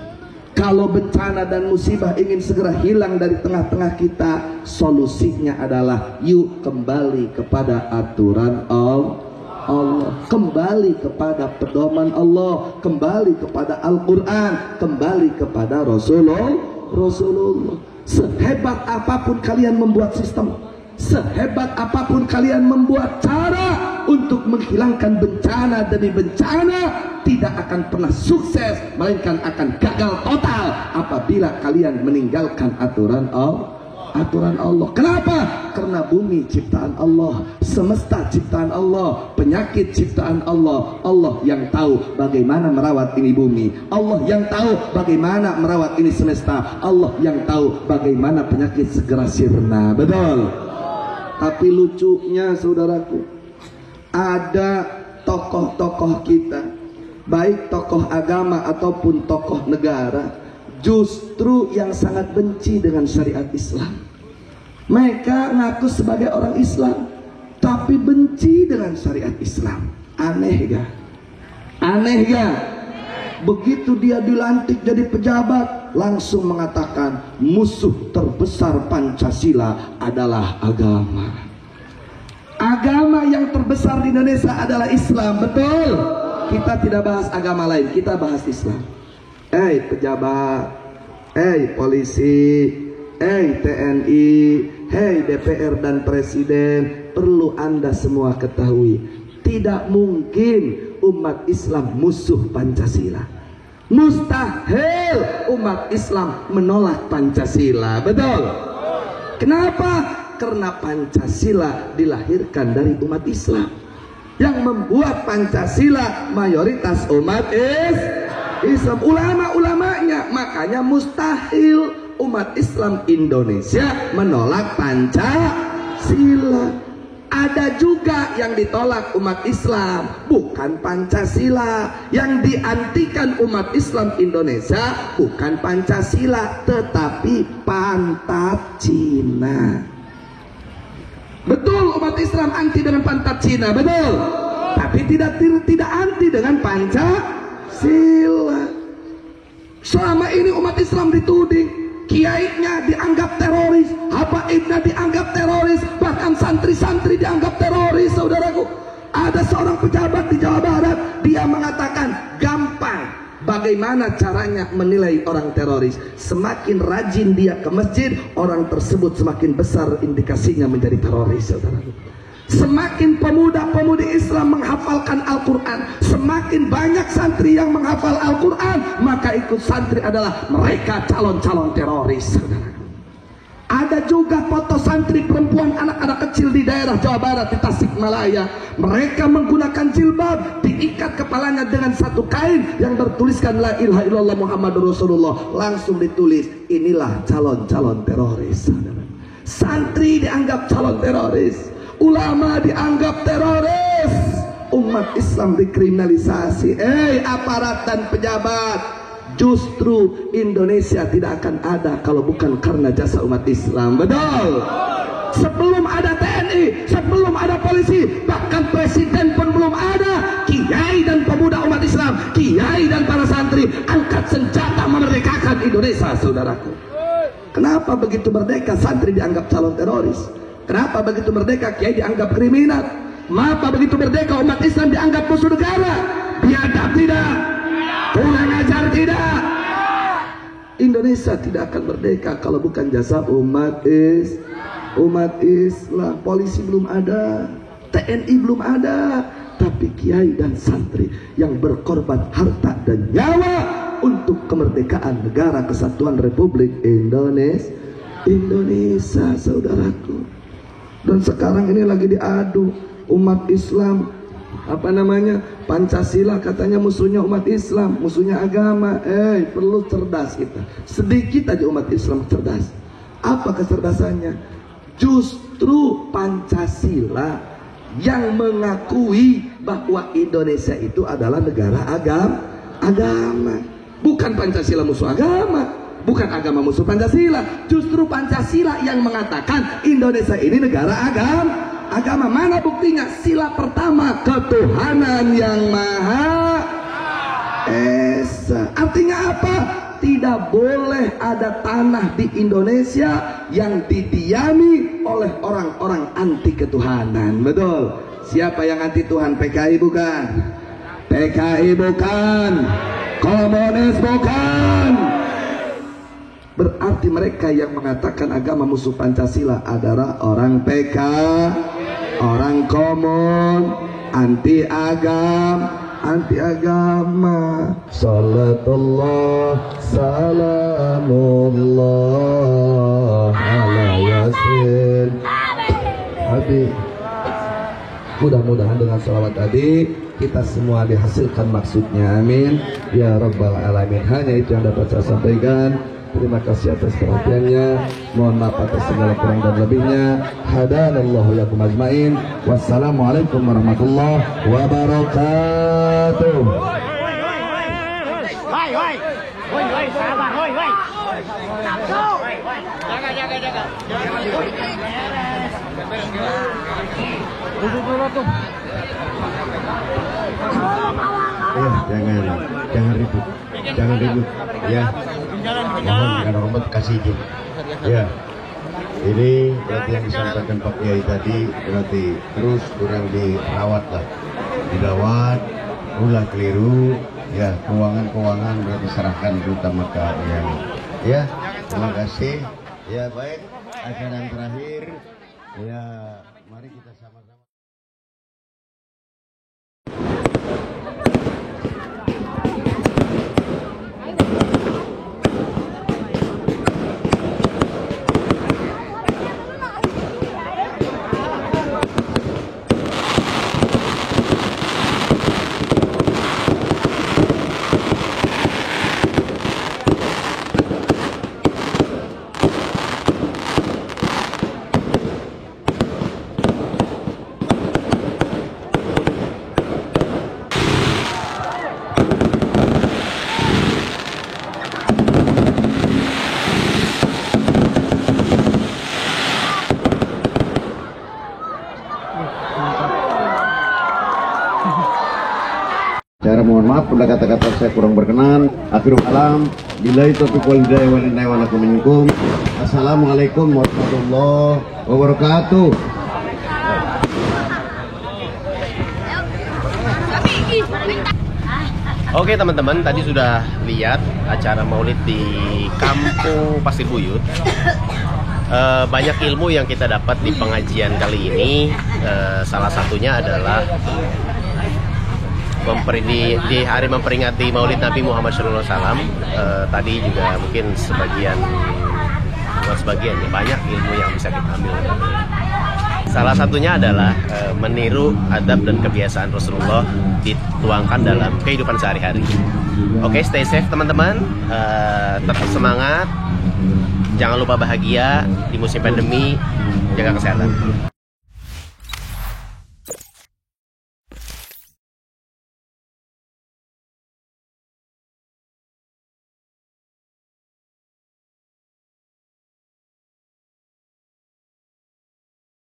kalau bencana dan musibah ingin segera hilang dari tengah-tengah kita, solusinya adalah yuk kembali kepada aturan Allah, kembali kepada pedoman Allah, kembali kepada Al-Quran, kembali kepada Rasulullah. Sehebat apapun kalian membuat sistem, sehebat apapun kalian membuat cara untuk menghilangkan bencana demi bencana, tidak akan pernah sukses, melainkan akan gagal total apabila kalian meninggalkan aturan Allah. Kenapa? Karena bumi ciptaan Allah, semesta ciptaan Allah, penyakit ciptaan Allah. Allah yang tahu bagaimana merawat ini bumi, Allah yang tahu bagaimana merawat ini semesta, Allah yang tahu bagaimana penyakit segera sirna. Betul. Tapi lucunya, saudaraku, ada tokoh-tokoh kita, baik tokoh agama ataupun tokoh negara, justru yang sangat benci dengan syariat Islam. Mereka ngaku sebagai orang Islam, tapi benci dengan syariat Islam. Aneh gak? Aneh gak? Begitu dia dilantik jadi pejabat, langsung mengatakan musuh terbesar Pancasila adalah agama. Agama yang terbesar di Indonesia adalah Islam, betul? Kita tidak bahas agama lain, kita bahas Islam. Pejabat, polisi, TNI, DPR dan Presiden, perlu Anda semua ketahui, tidak mungkin umat Islam musuh Pancasila. Mustahil umat Islam menolak Pancasila, betul? Kenapa? Karena Pancasila dilahirkan dari umat Islam. Yang membuat Pancasila mayoritas umat Islam, ulama-ulamanya. Makanya mustahil umat Islam Indonesia menolak Pancasila. Ada juga yang ditolak umat Islam, bukan Pancasila. Yang diantikan umat Islam Indonesia bukan Pancasila, tetapi pantat Cina. Betul, umat Islam anti dengan pantat Cina, betul. Tapi tidak anti dengan Pancasila. Selama ini umat Islam dituding, kiainya dianggap teroris, habaibnya dianggap teroris, bahkan santri-santri dianggap teroris, saudaraku. Ada seorang pejabat di Jawa Barat, dia mengatakan gampang bagaimana caranya menilai orang teroris. Semakin rajin dia ke masjid, orang tersebut semakin besar indikasinya menjadi teroris, saudaraku. Semakin pemuda-pemudi Islam menghafalkan Al-Quran, semakin banyak santri yang menghafal Al-Quran, maka ikut santri adalah mereka calon-calon teroris, saudara. Ada juga foto santri perempuan, anak-anak kecil di daerah Jawa Barat, di Tasikmalaya. Mereka menggunakan jilbab, diikat kepalanya dengan satu kain yang bertuliskan La ilaha illallah Muhammadur Rasulullah. Langsung ditulis, inilah calon-calon teroris, saudara. Santri dianggap calon teroris, ulama dianggap teroris, umat Islam dikriminalisasi. Aparat dan pejabat, justru Indonesia tidak akan ada kalau bukan karena jasa umat Islam, betul? Sebelum ada TNI, sebelum ada polisi, bahkan presiden pun belum ada, kiai dan pemuda umat Islam, kiai dan para santri angkat senjata memerdekakan Indonesia, saudaraku. Kenapa begitu merdeka santri dianggap calon teroris? Kenapa begitu merdeka kiai dianggap kriminal? Mengapa begitu merdeka umat Islam dianggap musuh negara? Biadab tidak? Kurang ajar tidak? Indonesia tidak akan merdeka kalau bukan jasa umat Islam. Polisi belum ada, TNI belum ada, tapi kiai dan santri yang berkorban harta dan nyawa untuk kemerdekaan negara kesatuan Republik Indonesia, saudaraku. Dan sekarang ini lagi diadu umat Islam, apa namanya, Pancasila katanya musuhnya umat Islam, musuhnya agama. Perlu cerdas kita. Sedikit aja umat Islam cerdas. Apa kecerdasannya? Justru Pancasila yang mengakui bahwa Indonesia itu adalah negara agama. Bukan Pancasila musuh agama, bukan agama musuh Pancasila. Justru Pancasila yang mengatakan Indonesia ini negara agama. Mana buktinya? Sila pertama, ketuhanan yang Maha Esa. Artinya apa? Tidak boleh ada tanah di Indonesia yang didiami oleh orang-orang anti ketuhanan. Betul. Siapa yang anti Tuhan? PKI bukan? PKI bukan? Komunis bukan? Berarti mereka yang mengatakan agama musuh Pancasila adalah orang PK, orang komun, anti agama. Salatullah salamullah ala yasin. Habib, mudah-mudahan dengan salawat tadi kita semua dihasilkan maksudnya, amin ya rabbal alamin. Hanya itu yang dapat saya sampaikan. Terima kasih atas perhatiannya. Mohon maaf atas segala kurang dan lebihnya. Hadanallahu yakum ajmain. Wassalamualaikum warahmatullahi wabarakatuh. Jangan ribut, ya. Mohon dengan hormat kasih izin. Ya, ini berarti yang disampaikan Pak Kiai tadi berarti terus kurang dirawat lah, ulah keliru. Ya, keuangan berarti serahkan utama ke yang. Ya, terima kasih. Ya baik, acara yang terakhir. Ya, mari kita sama-sama. Mohon maaf bila kata-kata saya kurang berkenan. Akhirul kalam, billahi taufiq wal hidayah wal inayah wa lakum minkum. Assalamualaikum warahmatullahi wabarakatuh. Oke teman-teman, tadi sudah lihat acara maulid di Kampung Pasir Buyut. Banyak ilmu yang kita dapat di pengajian kali ini. Salah satunya adalah di hari memperingati Maulid Nabi Muhammad SAW. Tadi juga mungkin bukan sebagian ya, banyak ilmu yang bisa kita ambil. Salah satunya adalah meniru adab dan kebiasaan Rasulullah dituangkan dalam kehidupan sehari-hari. Oke, stay safe teman-teman, tetap semangat, jangan lupa bahagia di musim pandemi, jaga kesehatan.